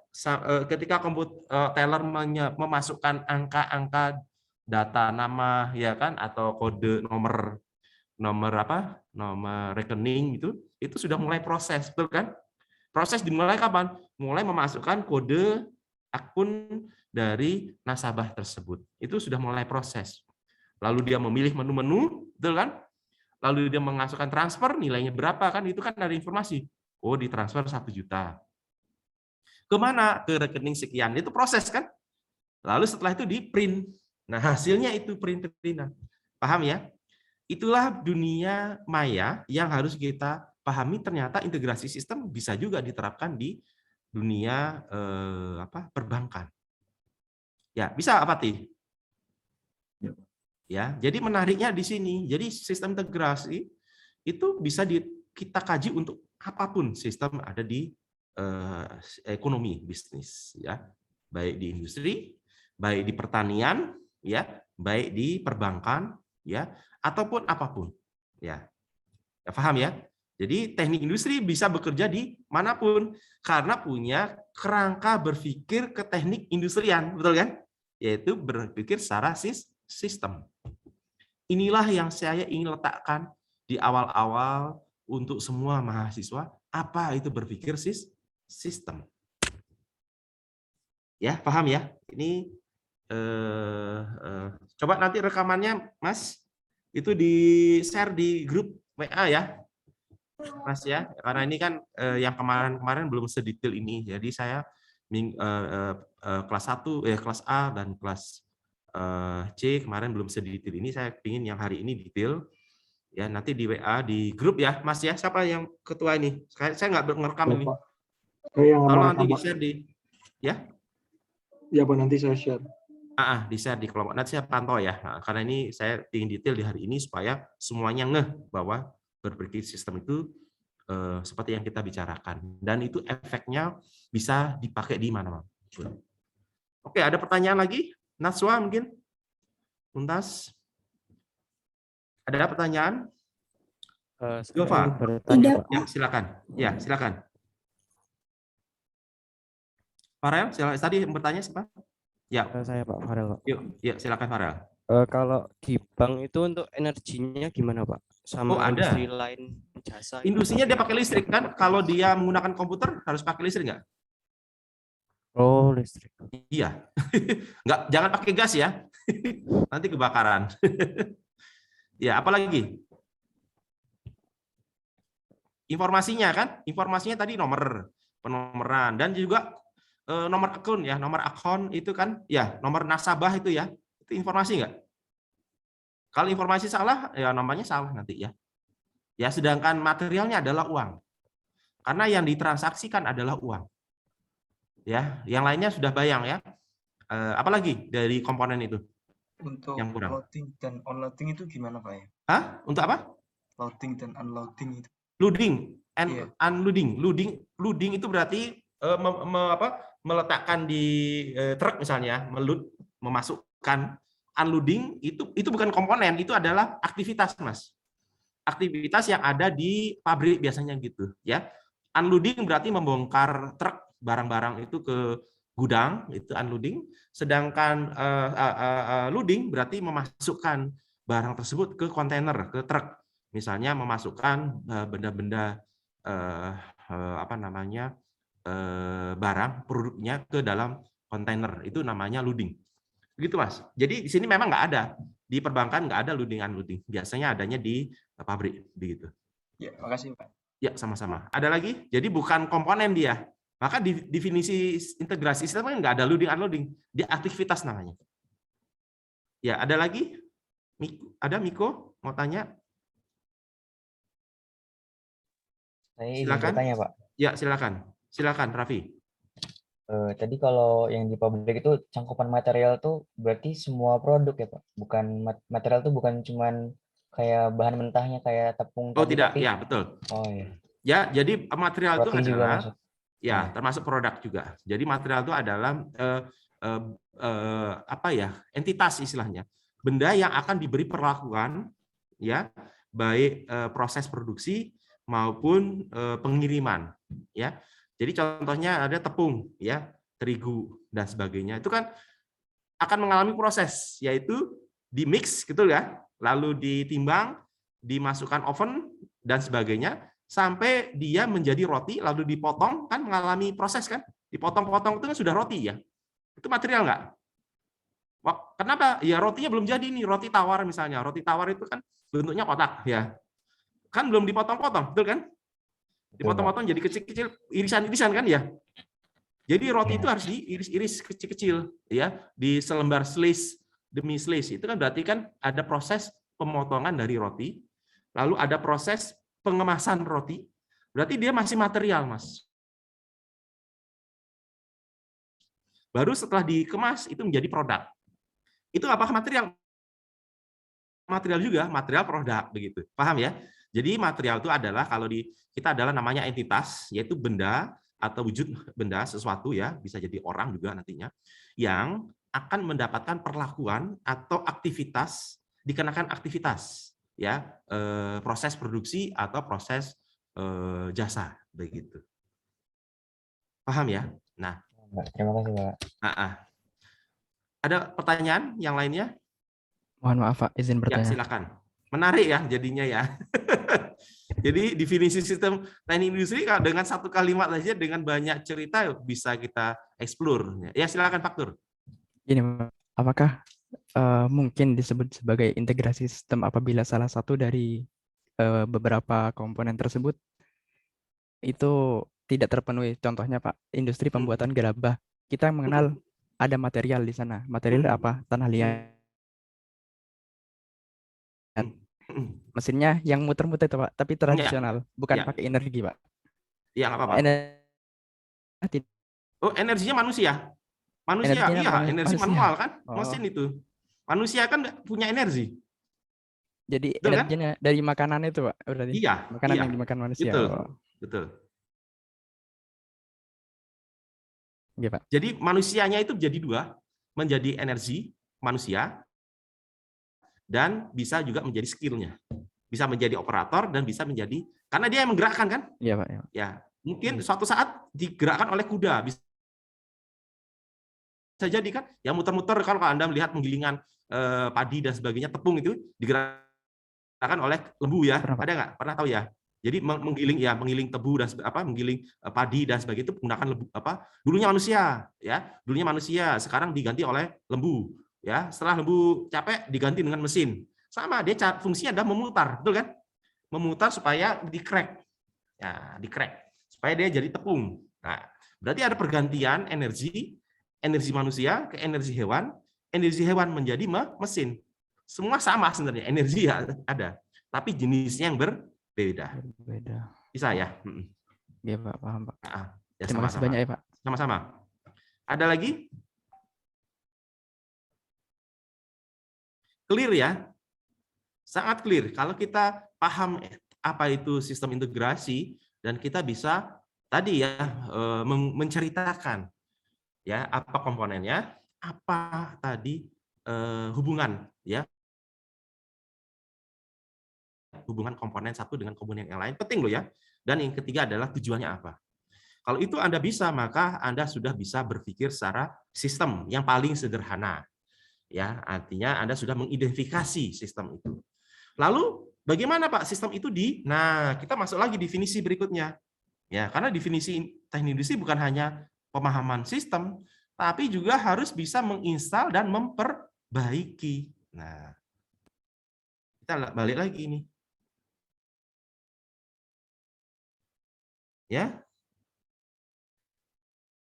ketika teller memasukkan angka-angka data nama ya kan, atau kode nomor rekening itu sudah mulai proses, betul kan? Proses dimulai kapan? Mulai memasukkan kode akun dari nasabah tersebut. Itu sudah mulai proses. Lalu dia memilih menu-menu, betul kan? Lalu dia memasukkan transfer, nilainya berapa kan? Itu kan ada informasi. Oh, ditransfer 1 juta. Kemana? Ke rekening sekian. Itu proses kan? Lalu setelah itu di print. Nah, hasilnya itu print-printan. Paham ya? Itulah dunia maya yang harus kita pahami. Ternyata integrasi sistem bisa juga diterapkan di dunia perbankan. Ya, bisa apa Ti? Ya, jadi menariknya di sini. Jadi sistem integrasi itu bisa kita kaji untuk apapun sistem ada di ekonomi bisnis, ya, baik di industri, baik di pertanian, ya, baik di perbankan, ya, ataupun apapun, ya. Ya, paham ya? Jadi teknik industri bisa bekerja di manapun karena punya kerangka berpikir ke teknik industrian, betul kan? Yaitu berpikir secara sistem. Inilah yang saya ingin letakkan di awal-awal untuk semua mahasiswa, apa itu berpikir sistem. Ya, paham ya? Ini coba nanti rekamannya, Mas, itu di-share di grup WA ya, Mas ya. Karena ini kan yang kemarin-kemarin belum sedetail ini. Jadi saya kelas 1, kelas A dan kelas C kemarin belum sedetail ini, saya ingin yang hari ini detail. Ya, nanti di WA di grup ya, Mas ya. Siapa yang ketua ini? Saya nggak ngerekam ini. Kalau nanti di-share di ya. Ya, Pak, nanti saya share. Di-share di kelompok. Nanti saya pantau ya. Nah, karena ini saya ingin detail di hari ini supaya semuanya ngeh bahwa berpikir sistem itu seperti yang kita bicarakan. Dan itu efeknya bisa dipakai di mana-mana. Oke, ada pertanyaan lagi? Naswa mungkin? Tuntas? Ada pertanyaan? Yova? Tidak. Ya, silakan. Ya, silakan. Farel, silakan. Tadi yang bertanya siapa? Ya. Saya Pak Farel. Yuk, silakan Farel. Kalau di bank itu untuk energinya gimana Pak? Sama ada. industri lain jasa. Industrinya dia pakai listrik kan? Kalau dia menggunakan komputer harus pakai listrik nggak? Oh, listrik. Iya. Nggak, jangan pakai gas ya. Nanti kebakaran. Ya, apalagi? Informasinya kan? Informasinya tadi nomor penomoran dan juga nomor akun ya, nomor akun itu kan ya, nomor nasabah itu ya. Itu informasi nggak? Kalau informasi salah ya namanya salah nanti ya. Ya, sedangkan materialnya adalah uang. Karena yang ditransaksikan adalah uang. Ya, yang lainnya sudah bayang ya. Apalagi dari komponen itu? Untuk yang kurang. loading dan unloading itu gimana Pak ya? Hah? Untuk apa? Loading dan unloading itu. Loading and unloading. Loading itu berarti meletakkan di truk misalnya, memasukkan. Unloading itu bukan komponen, itu adalah aktivitas, Mas. Aktivitas yang ada di pabrik biasanya gitu, ya. Unloading berarti membongkar truk barang-barang itu ke gudang, itu unloading. Sedangkan loading berarti memasukkan barang tersebut ke kontainer, ke truk. Misalnya memasukkan benda-benda barang produknya ke dalam kontainer, itu namanya loading. Begitu Mas. Jadi di sini memang nggak ada, di perbankan nggak ada loading unloading. Biasanya adanya di pabrik begitu. Ya, makasih Pak. Ya, sama-sama. Ada lagi? Jadi bukan komponen dia. Maka di definisi integrasi sistem kan nggak ada loading unloading, dia aktivitas namanya. Ya, ada lagi? Ada Miko mau tanya? Saya ingin bertanya, Pak. Ya, silakan. Silakan, Raffi. Tadi kalau yang di pabrik itu cangkupan material tuh berarti semua produk ya, Pak? Bukan material tuh bukan cuman kayak bahan mentahnya kayak tepung. Oh, tidak. Ya, betul. Oh, iya. Ya, jadi material itu adalah ya, termasuk produk juga. Jadi material itu adalah entitas istilahnya. Benda yang akan diberi perlakuan ya, baik proses produksi maupun pengiriman ya. Jadi contohnya ada tepung ya, terigu dan sebagainya. Itu kan akan mengalami proses yaitu di-mix gitu ya, lalu ditimbang, dimasukkan oven dan sebagainya sampai dia menjadi roti lalu dipotong, kan mengalami proses kan. Dipotong-potong itu kan sudah roti ya. Itu material nggak? Kenapa? Ya rotinya belum jadi nih, roti tawar misalnya. Roti tawar itu kan bentuknya kotak ya. Kan belum dipotong-potong, betul kan? Dipotong-potong jadi kecil-kecil, irisan-irisan kan ya. Jadi roti itu harus diiris-iris kecil-kecil ya, di selembar slice demi slice. Itu kan berarti kan ada proses pemotongan dari roti, lalu ada proses pengemasan roti. Berarti dia masih material, Mas. Baru setelah dikemas itu menjadi produk. Itu apa? Material juga, material produk begitu. Paham ya? Jadi material itu adalah kalau kita adalah namanya entitas, yaitu benda atau wujud benda sesuatu ya, bisa jadi orang juga nantinya yang akan mendapatkan perlakuan atau aktivitas dikenakan aktivitas ya, proses produksi atau proses jasa begitu. Paham ya? Nah, Terima kasih, Pak. ada pertanyaan yang lainnya? Mohon maaf Pak, izin Ya, bertanya. silakan. Menarik ya jadinya ya. Jadi definisi sistem teknik industri dengan satu kalimat saja dengan banyak cerita bisa kita explore. Ya, silakan Pak Tur. Gini, Pak, apakah mungkin disebut sebagai integrasi sistem apabila salah satu dari beberapa komponen tersebut itu tidak terpenuhi? Contohnya Pak, industri pembuatan gerabah. Kita mengenal ada material di sana. Material apa? Tanah liat. Mesinnya yang muter-muter itu Pak, tapi tradisional, bukan pakai energi Pak. Iya, nggak apa-apa. Oh, energinya manusia. Manusia, iya, energi manual kan, mesin itu. Manusia kan punya energi. Jadi betul, energinya kan? Dari makanan itu Pak, berarti. Iya. Makanan iya. yang dimakan manusia. Betul. Betul. Iya, Pak. Jadi manusianya itu jadi dua, menjadi energi manusia dan bisa juga menjadi skillnya. Bisa menjadi operator dan bisa menjadi, karena dia yang menggerakkan kan? Iya Pak. Ya. Ya, mungkin suatu saat digerakkan oleh kuda, bisa jadi kan? Yang muter-muter kalau Anda melihat penggilingan padi dan sebagainya, tepung itu digerakkan oleh lembu ya. Pernah, ada nggak? Pernah tahu ya? Jadi menggiling tebu dan menggiling padi dan sebagainya itu menggunakan dulunya manusia ya, dulunya manusia, sekarang diganti oleh lembu ya. Setelah lembu capek diganti dengan mesin. Sama, dia fungsinya adalah memutar, betul kan? Memutar supaya di-crack. Ya, di-crack supaya dia jadi tepung. Nah, berarti ada pergantian energi manusia ke energi hewan menjadi mesin. Semua sama sebenarnya, energi ya ada, tapi jenisnya yang berbeda. Bisa ya? Iya Pak, paham Pak. Ya, terima kasih banyak ya Pak. Sama-sama. Ada lagi? Clear ya? Sangat clear. Kalau kita paham apa itu sistem integrasi dan kita bisa tadi ya menceritakan ya apa komponennya, apa tadi hubungan ya, hubungan komponen satu dengan komponen yang lain, penting loh ya. Dan yang ketiga adalah tujuannya apa. Kalau itu Anda bisa, maka Anda sudah bisa berpikir secara sistem yang paling sederhana. Ya, artinya Anda sudah mengidentifikasi sistem itu. Lalu bagaimana Pak sistem itu Nah, kita masuk lagi definisi berikutnya. Ya, karena definisi teknik industri bukan hanya pemahaman sistem, tapi juga harus bisa menginstal dan memperbaiki. Nah, kita balik lagi nih. Ya.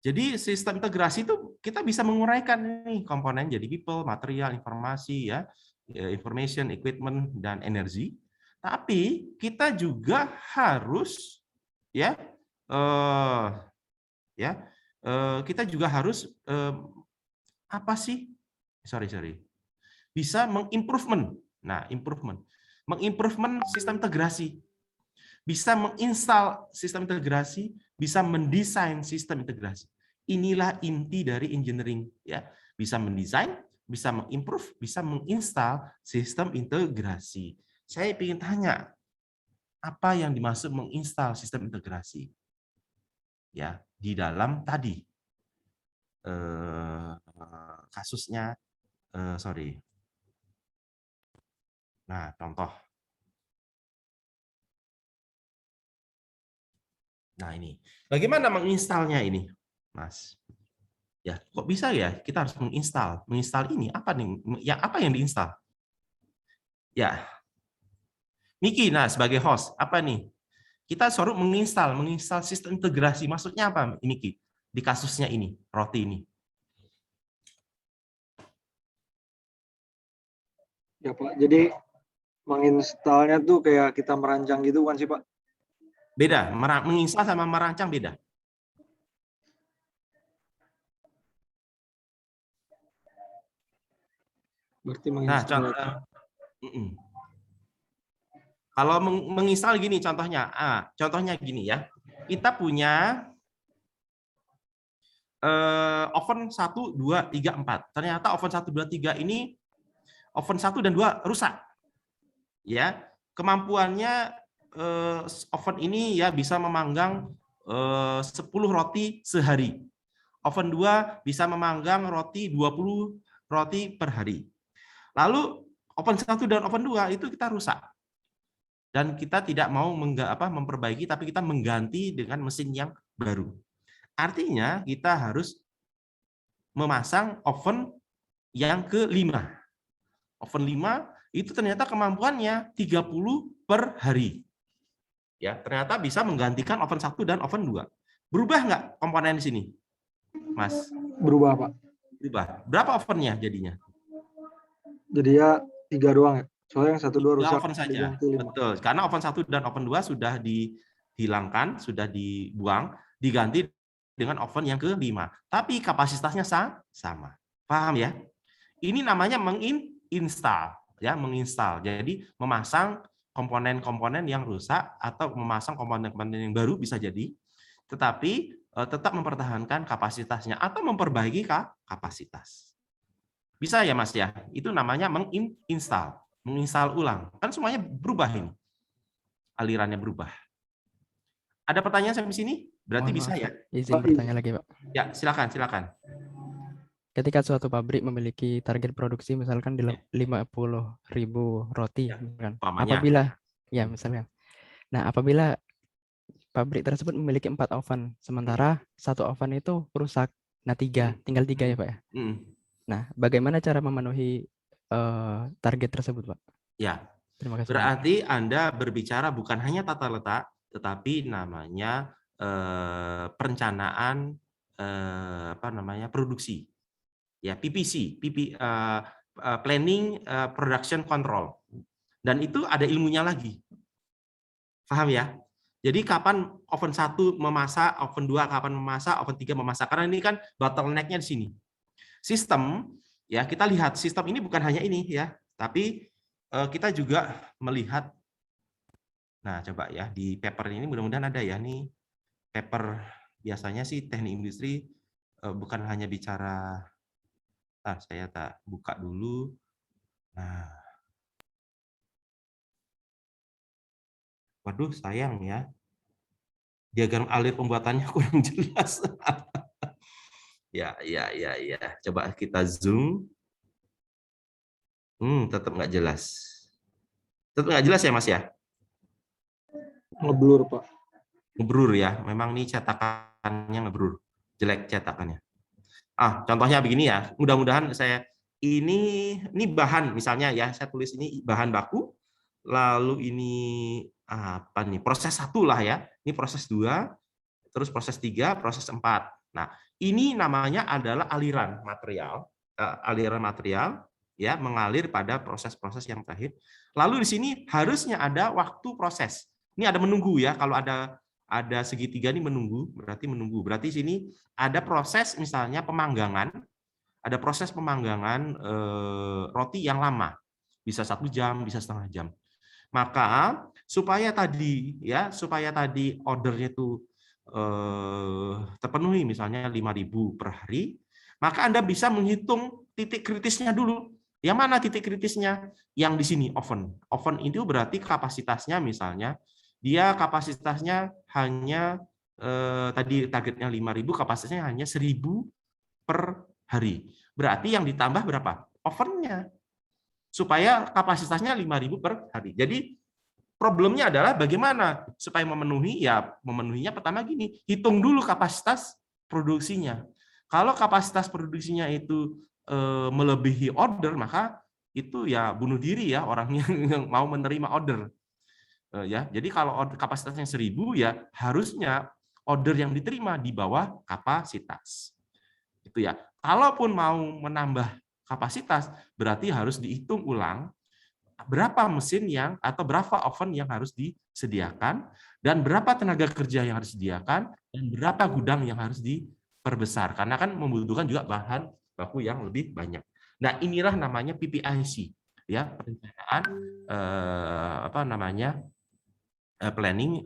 Jadi sistem integrasi itu kita bisa menguraikan nih komponen jadi people, material, informasi ya, information, equipment dan energi. Tapi kita juga harus kita juga harus apa sih? Bisa mengimprovement. Nah, mengimprovement sistem integrasi. Bisa menginstal sistem integrasi, bisa mendesain sistem integrasi. Inilah inti dari engineering ya. Bisa mendesain, bisa mengimprove, bisa menginstal sistem integrasi. Saya ingin tanya, apa yang dimaksud menginstal sistem integrasi? Ya, di dalam tadi kasusnya Nah, contoh. Nah, ini. Bagaimana menginstalnya ini, Mas? Ya, kok bisa ya? Kita harus menginstal. Menginstal ini apa nih? Apa yang diinstal? Ya. Miki, nah sebagai host, apa nih? Kita suruh menginstal sistem integrasi. Maksudnya apa, Miki? Di kasusnya ini, roti ini. Ya, Pak. Jadi menginstalnya tuh kayak kita merancang gitu kan sih, Pak? Beda, menginstal sama merancang beda. Berarti Nah, menginstal. Kalau menginstal gini contohnya. Contohnya gini ya. Kita punya oven 1, 2, 3, 4. Ternyata oven 1, 2, 3 ini oven 1 dan 2 rusak. Ya, kemampuannya oven ini ya bisa memanggang 10 roti sehari. Oven 2 bisa memanggang roti 20 roti per hari. Lalu oven 1 dan oven 2 itu kita rusak. Dan kita tidak mau memperbaiki, tapi kita mengganti dengan mesin yang baru. Artinya kita harus memasang oven yang ke-5. Oven 5 itu ternyata kemampuannya 30 per hari. Ya, ternyata bisa menggantikan oven 1 dan oven 2. Berubah nggak komponen di sini, Mas? Berubah, Pak. Berubah. Berapa ovennya jadinya? Jadi ya 3 doang ya. Soalnya yang 1, 2 rusak. Oven saja. diganti 5. Betul. Karena oven 1 dan oven 2 sudah dihilangkan, sudah dibuang, diganti dengan oven yang ke-5. Tapi kapasitasnya sama. Paham ya? Ini namanya menginstal, ya, menginstal. Jadi memasang komponen-komponen yang rusak atau memasang komponen-komponen yang baru bisa jadi, tetapi tetap mempertahankan kapasitasnya atau memperbaiki kapasitas. Bisa ya, Mas ya? Itu namanya menginstal. Menginstal ulang. Kan semuanya berubah ini. Alirannya berubah. Ada pertanyaan sampai sini? Berarti Mohon bisa maaf, ya? Pak. Izin bertanya lagi, Pak. Ya, silakan. Ketika suatu pabrik memiliki target produksi misalkan 50.000 roti, misalkan. Umpamanya. Misalnya. Nah, apabila pabrik tersebut memiliki 4 oven, sementara satu oven itu rusak. Nah, tinggal 3 ya, Pak ya. Nah, bagaimana cara memenuhi target tersebut, Pak? Ya. Terima kasih. Berarti Anda berbicara bukan hanya tata letak, tetapi namanya perencanaan produksi. Ya, PPC, planning production control. Dan itu ada ilmunya lagi. Paham ya? Jadi kapan oven 1 memasak, oven 2 kapan memasak, oven 3 memasak. Karena ini kan bottleneck-nya di sini. Sistem, ya kita lihat sistem ini bukan hanya ini ya, tapi kita juga melihat. Nah, coba ya di paper ini mudah-mudahan ada ya, nih paper biasanya sih teknik industri bukan hanya bicara. Saya tak buka dulu. Nah, waduh sayang ya, diagram alir pembuatannya kurang jelas. Ya. Coba kita zoom. Tetap nggak jelas. Tetap nggak jelas ya, Mas ya? Ngeblur, Pak. Ngeblur ya. Memang nih cetakannya ngeblur. Jelek cetakannya. Contohnya begini ya. Mudah-mudahan ini bahan misalnya ya. Saya tulis ini bahan baku. Lalu ini apa nih? Proses 1 lah ya. Ini proses 2, terus proses 3, proses 4. Nah, ini namanya adalah aliran material. Aliran material ya mengalir pada proses-proses yang terakhir. Lalu di sini harusnya ada waktu proses. Ini ada menunggu ya. Kalau ada segitiga ini menunggu, berarti menunggu. Berarti sini ada proses misalnya pemanggangan. Ada proses pemanggangan roti yang lama. Bisa 1 jam, bisa setengah jam. Maka supaya tadi ordernya itu terpenuhi misalnya 5.000 per hari, maka Anda bisa menghitung titik kritisnya dulu. Yang mana titik kritisnya? Yang di sini oven. Oven itu berarti kapasitasnya misalnya dia kapasitasnya hanya tadi targetnya 5.000, kapasitasnya hanya 1.000 per hari. Berarti yang ditambah berapa? Ovennya. Supaya kapasitasnya 5.000 per hari. Jadi problemnya adalah bagaimana supaya memenuhi, ya memenuhinya pertama gini, hitung dulu kapasitas produksinya. Kalau kapasitas produksinya itu melebihi order, maka itu ya bunuh diri ya orang yang mau menerima order. Ya, jadi kalau kapasitasnya 1.000 ya harusnya order yang diterima di bawah kapasitas. Itu ya. Kalaupun mau menambah kapasitas, berarti harus dihitung ulang berapa mesin atau berapa oven yang harus disediakan, dan berapa tenaga kerja yang harus disediakan, dan berapa gudang yang harus diperbesar. Karena kan membutuhkan juga bahan baku yang lebih banyak. Nah, inilah namanya PPIC, ya, perencanaan planning,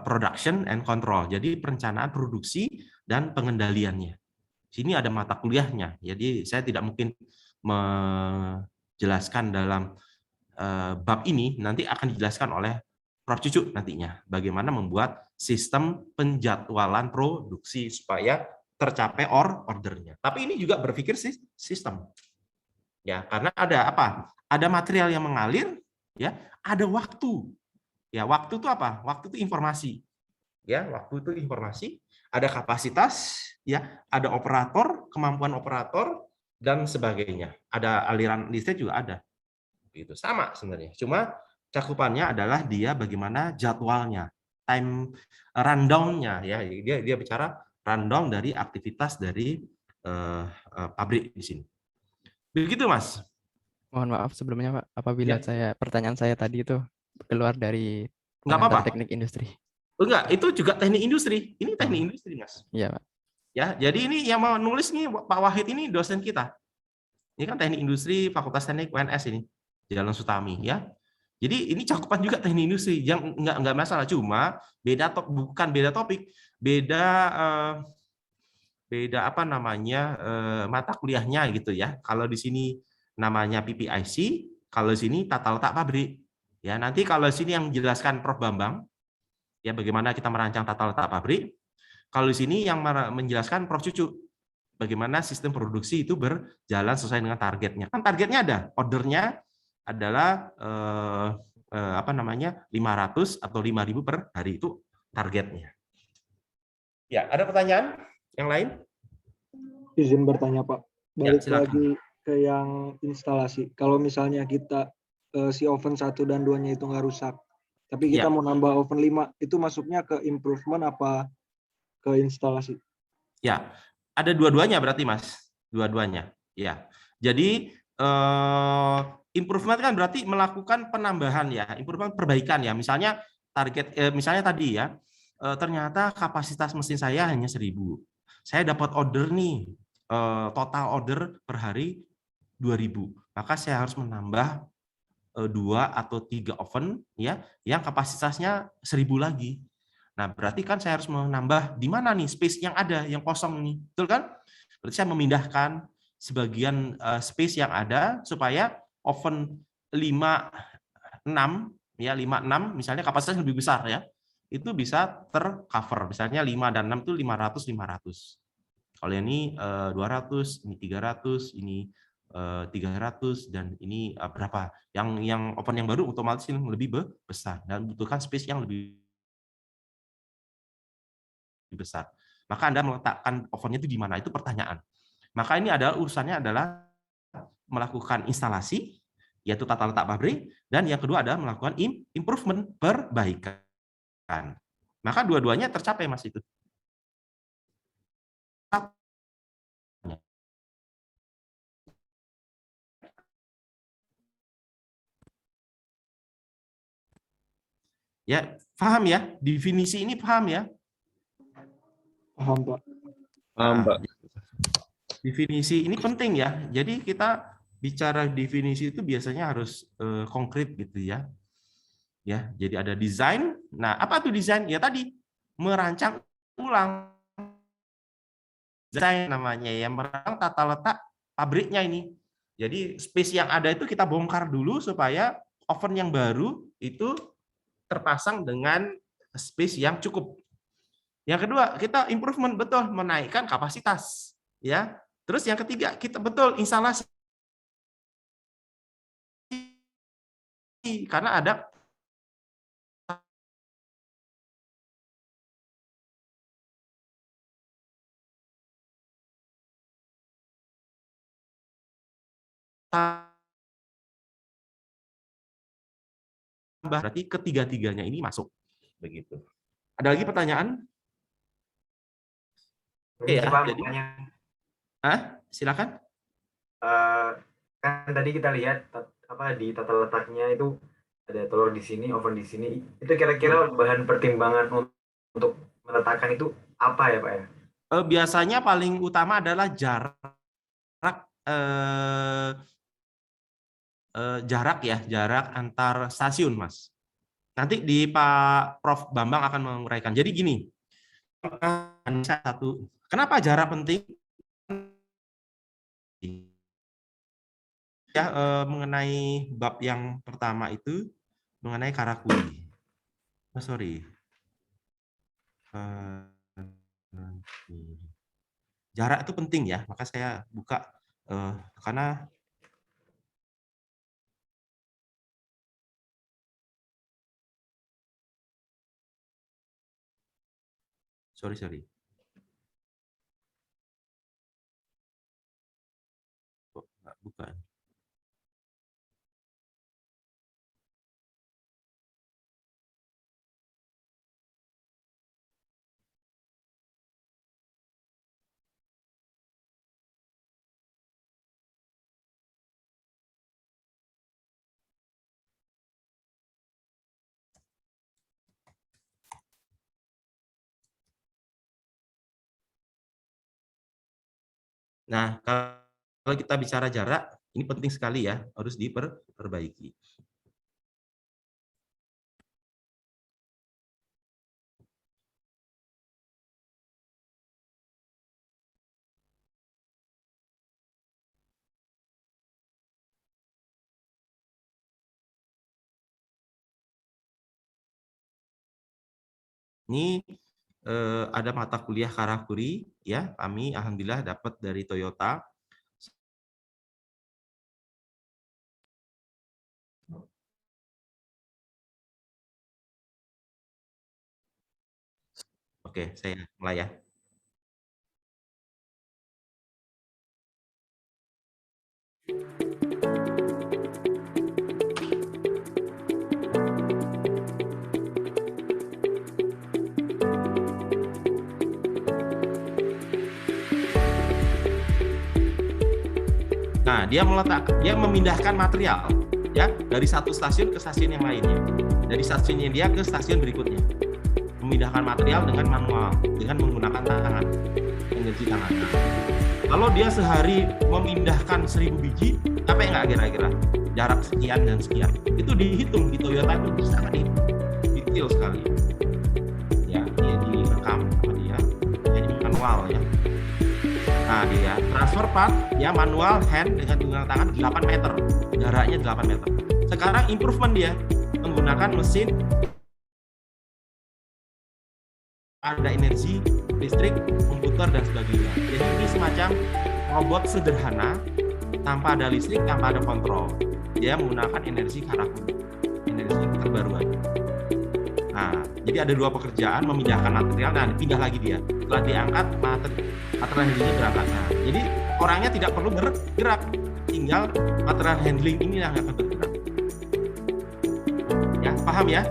production and control. Jadi perencanaan produksi dan pengendaliannya. Sini ada mata kuliahnya. Jadi saya tidak mungkin menjelaskan dalam bab ini, nanti akan dijelaskan oleh Prof. Cucu nantinya bagaimana membuat sistem penjadwalan produksi supaya tercapai ordernya. Tapi ini juga berpikir sistem. Ya, karena ada apa? Ada material yang mengalir, ya, ada waktu. Ya, waktu itu apa? Waktu itu informasi. Ya, waktu itu informasi, ada kapasitas, ya, ada operator, kemampuan operator dan sebagainya. Ada aliran listrik juga ada. Itu sama sebenarnya. Cuma cakupannya adalah dia bagaimana jadwalnya, time rundown-nya, ya. Dia bicara rundown dari aktivitas dari pabrik di sini. Begitu, Mas. Mohon maaf sebelumnya, Pak, apabila Ya. pertanyaan saya tadi itu keluar dari Nggak komentar apa-apa. teknik industri. Enggak, itu juga teknik industri. Ini teknik Oh. industri, Mas. Iya, Pak. Ya, jadi ini yang mau nulis nih Pak Wahid ini dosen kita. Ini kan teknik industri Fakultas Teknik UNS ini, Jalan Sutami, ya. Jadi ini cakupan juga teknik industri, yang enggak masalah, cuma bukan beda topik, beda apa namanya mata kuliahnya gitu ya. Kalau di sini namanya PPIC, kalau di sini tata letak pabrik. Ya, nanti kalau di sini yang menjelaskan Prof. Bambang, ya, bagaimana kita merancang tata letak pabrik. Kalau di sini yang menjelaskan Prof. Cucu, bagaimana sistem produksi itu berjalan sesuai dengan targetnya. Kan targetnya ada, ordernya adalah 500 atau 5.000 per hari, itu targetnya. Ya, ada pertanyaan yang lain? Izin bertanya, Pak. Ya, Balik silakan. lagi ke yang instalasi. Kalau misalnya kita si oven 1 dan 2-nya itu nggak rusak, tapi kita Ya. mau nambah oven 5, itu masuknya ke improvement apa ke instalasi? Ya, ada dua-duanya berarti, Mas. Dua-duanya. Ya. Jadi improvement kan berarti melakukan penambahan, ya, improvement, perbaikan, ya. Misalnya target misalnya tadi, ya, ternyata kapasitas mesin saya hanya 1.000. Saya dapat order nih, total order per hari 2.000. Maka saya harus menambah 2 atau 3 oven, ya, yang kapasitasnya 1.000 lagi. Nah, berarti kan saya harus menambah di mana nih space yang ada, yang kosong nih, betul kan? Berarti saya memindahkan sebagian space yang ada supaya oven 5-6, ya, 5-6 misalnya kapasitasnya lebih besar, ya, itu bisa tercover. Misalnya 5 dan 6 itu 500. Kalau ini 200, ini 300, ini 300, dan ini berapa? Yang oven yang baru otomatis yang lebih besar dan membutuhkan space yang lebih besar. Maka Anda meletakkan ovennya itu di mana? Itu pertanyaan. Maka ini adalah urusannya adalah melakukan instalasi, yaitu tata letak pabrik, dan yang kedua adalah melakukan improvement, perbaikan. Maka dua-duanya tercapai, Mas, itu. Ya, paham ya? Definisi ini paham ya? Paham, Pak. Paham, Pak. Definisi ini penting ya. Jadi kita bicara definisi itu biasanya harus konkret gitu ya. Ya, jadi ada desain. Nah, apa tuh desain? Ya tadi merancang ulang. Desain namanya, yang merancang tata letak pabriknya ini. Jadi space yang ada itu kita bongkar dulu supaya oven yang baru itu terpasang dengan space yang cukup. Yang kedua, kita improvement, betul, menaikkan kapasitas, ya. Terus yang ketiga, kita betul instalasi, karena ada berarti ketiga-tiganya ini masuk, begitu. Ada lagi pertanyaan? Oke ya, jadi silakan. Kan tadi kita lihat di tata letaknya itu ada telur di sini, oven di sini. Itu kira-kira bahan pertimbangan untuk meletakkan itu apa ya, Pak ya? Biasanya paling utama adalah jarak jarak ya, jarak antar stasiun, Mas. Nanti di Pak Prof Bambang akan menguraikan. Jadi gini, kenapa jarak penting? Ya, mengenai bab yang pertama itu mengenai karakuri. Oh, sorry. Jarak itu penting ya, maka saya buka karena sorry. Kok nggak buka? Nah, kalau kita bicara jarak, ini penting sekali ya, harus diperbaiki. Ini ada mata kuliah karakuri ya, kami alhamdulillah dapat dari Toyota. Oke, saya mulai ya. Nah, dia memindahkan material ya dari satu stasiun ke stasiun yang lainnya. Dari stasiunnya dia ke stasiun berikutnya. Memindahkan material dengan manual, dengan menggunakan tangan, energi tangan. Nah, kalau dia sehari memindahkan 1000 biji, capek nggak kira-kira? Jarak sekian dan sekian. Itu dihitung di Toyota itu bisa dihitung. Detail sekali. Ya, dia direkam sama dia. Jadi manual ya. Nah, dia transfer part ya manual hand dengan menggunakan tangan 8 meter. Jaraknya 8 meter. Sekarang improvement dia menggunakan mesin ada energi, listrik, komputer dan sebagainya. Jadi ini semacam robot sederhana tanpa ada listrik, tanpa ada kontrol. Dia menggunakan energi karakuri, energi terbarukan. Nah, jadi ada dua pekerjaan, memindahkan material dan pindah lagi dia. Setelah diangkat, material handlingnya berangkat. Nah, jadi orangnya tidak perlu bergerak, tinggal material handling ini yang akan bergerak. Ya, paham ya?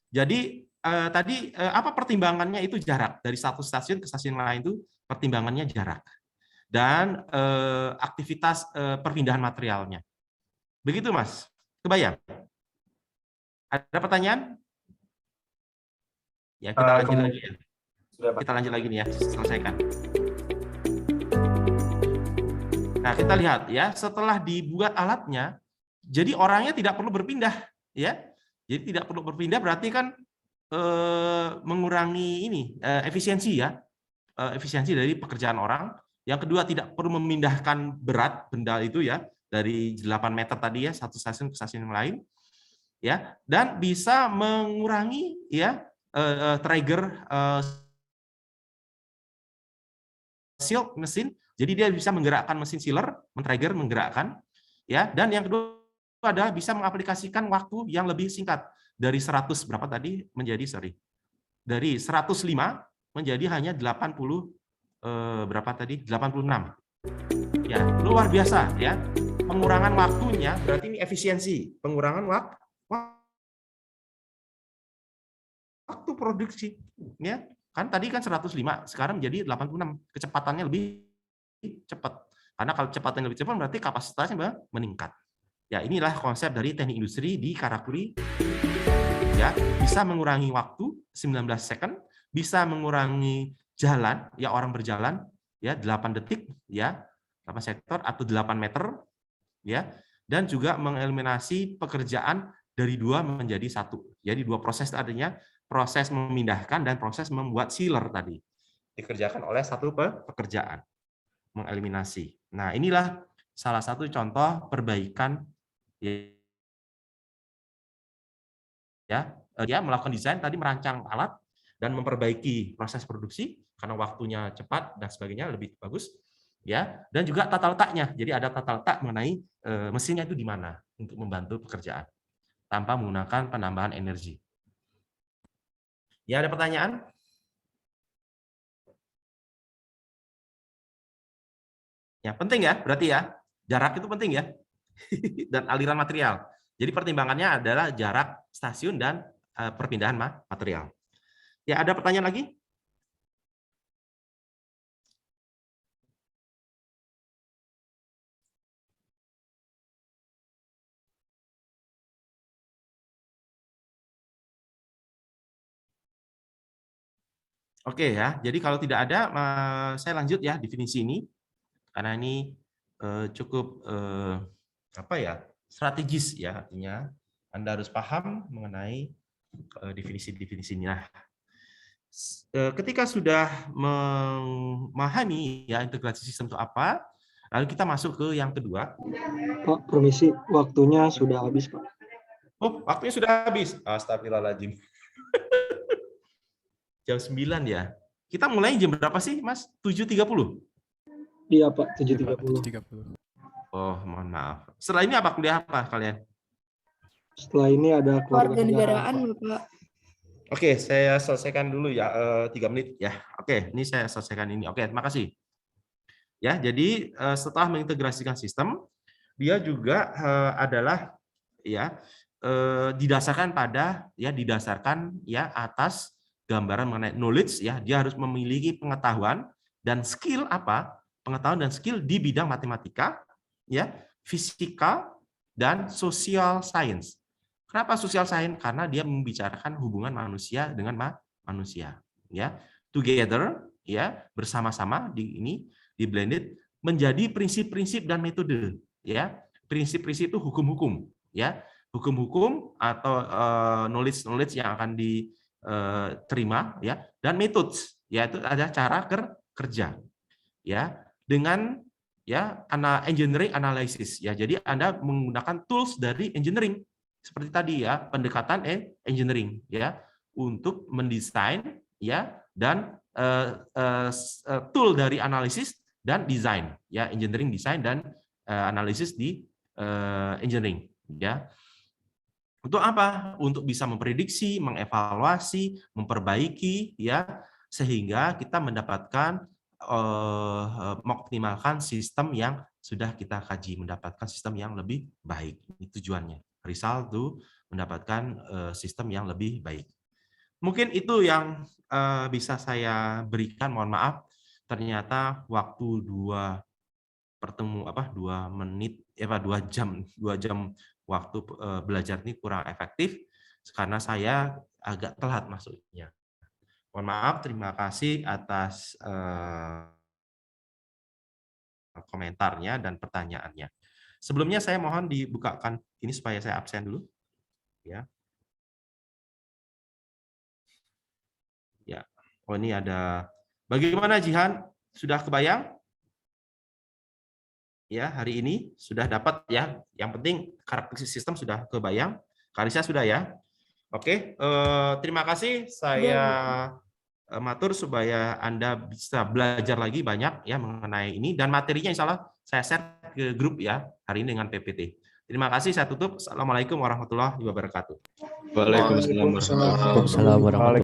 Jadi tadi apa pertimbangannya itu jarak dari satu stasiun ke stasiun lain itu pertimbangannya jarak dan aktivitas perpindahan materialnya. Begitu Mas, kebayang? Ada pertanyaan? Ya kita lanjut lagi ya. Kita lanjut lagi nih ya, selesaikan. Nah kita lihat ya, setelah dibuat alatnya, jadi orangnya tidak perlu berpindah ya. Jadi tidak perlu berpindah berarti kan mengurangi ini efisiensi ya, efisiensi dari pekerjaan orang. Yang kedua tidak perlu memindahkan berat benda itu ya dari 8 meter tadi ya satu stasiun ke stasiun yang lain ya, dan bisa mengurangi ya trigger seal mesin. Jadi dia bisa menggerakkan mesin sealer, men-trigger menggerakkan ya, dan yang kedua adalah bisa mengaplikasikan waktu yang lebih singkat. Dari 100 berapa tadi menjadi dari 105 menjadi hanya 80 berapa tadi 86 ya, luar biasa ya, pengurangan waktunya berarti ini efisiensi, pengurangan waktu produksi ya kan, tadi kan 105 sekarang menjadi 86, kecepatannya lebih cepat karena kalau kecepatannya lebih cepat berarti kapasitasnya meningkat ya. Inilah konsep dari teknik industri di karakuri ya, bisa mengurangi waktu 19 second, bisa mengurangi jalan ya, orang berjalan ya 8 detik ya, 8 sektor atau 8 meter, ya, dan juga mengeliminasi pekerjaan dari 2 menjadi 1. Jadi 2 proses tadinya, proses memindahkan dan proses membuat sealer tadi dikerjakan oleh satu pekerjaan, mengeliminasi. Nah, inilah salah satu contoh perbaikan ya, dia melakukan desain tadi, merancang alat dan memperbaiki proses produksi karena waktunya cepat dan sebagainya lebih bagus, ya, dan juga tata letaknya. Jadi ada tata letak mengenai mesinnya itu di mana untuk membantu pekerjaan tanpa menggunakan penambahan energi. Ya, ada pertanyaan? Ya, penting ya, berarti ya. Jarak itu penting ya. Dan aliran material. Jadi pertimbangannya adalah jarak stasiun dan perpindahan material. Ya, ada pertanyaan lagi? Oke ya, jadi kalau tidak ada, saya lanjut ya definisi ini, karena ini cukup apa ya, strategis ya, artinya Anda harus paham mengenai definisi-definisi ini. Nah, ketika sudah memahami ya integrasi sistem itu apa, lalu kita masuk ke yang kedua. Pak, permisi, waktunya sudah habis, Pak. Oh, waktunya sudah habis. Astagfirullahaladzim. Jam 9 ya. Kita mulai jam berapa sih, Mas? 7.30? Iya, Pak, 7.30. Oh, mohon maaf. Setelah ini apa, kuliah apa kalian? Setelah ini ada kewarganegaraan, Bapak. Oke, saya selesaikan dulu ya, 3 menit ya. Oke, ini saya selesaikan ini. Oke, terima kasih. Ya, jadi setelah mengintegrasikan sistem, dia juga adalah ya didasarkan atas gambaran mengenai knowledge ya, dia harus memiliki pengetahuan dan skill di bidang matematika ya, fisika dan social science. Kenapa social science? Karena dia membicarakan hubungan manusia dengan manusia ya. Together ya, bersama-sama di blended menjadi prinsip-prinsip dan metode ya. Prinsip-prinsip itu hukum-hukum ya. Hukum-hukum atau knowledge yang akan diterima ya, dan methods yaitu ada cara kerja ya, dengan ya engineering analysis ya. Jadi Anda menggunakan tools dari engineering seperti tadi ya, pendekatan engineering ya, untuk mendesain ya, dan tool dari analisis dan desain ya, engineering design dan analisis di engineering ya. Untuk apa? Untuk bisa memprediksi, mengevaluasi, memperbaiki ya, sehingga kita mendapatkan mengoptimalkan sistem yang sudah kita kaji, mendapatkan sistem yang lebih baik. Ini tujuannya. Result itu mendapatkan sistem yang lebih baik. Mungkin itu yang bisa saya berikan. Mohon maaf, ternyata waktu 2 jam waktu belajar ini kurang efektif karena saya agak telat masuknya. Mohon maaf, terima kasih atas komentarnya dan pertanyaannya. Sebelumnya saya mohon dibukakan ini supaya saya absen dulu. Ya. Ya. Oh, ini ada. Bagaimana Jihan? Sudah kebayang? Ya, hari ini sudah dapat ya. Yang penting karakteristik sistem sudah kebayang. Karisa sudah ya. Oke, terima kasih. Saya matur supaya Anda bisa belajar lagi banyak ya mengenai ini, dan materinya insya Allah saya share ke grup ya hari ini dengan PPT. Terima kasih, saya tutup. Assalamualaikum warahmatullahi wabarakatuh. Waalaikumsalam warahmatullahi wabarakatuh.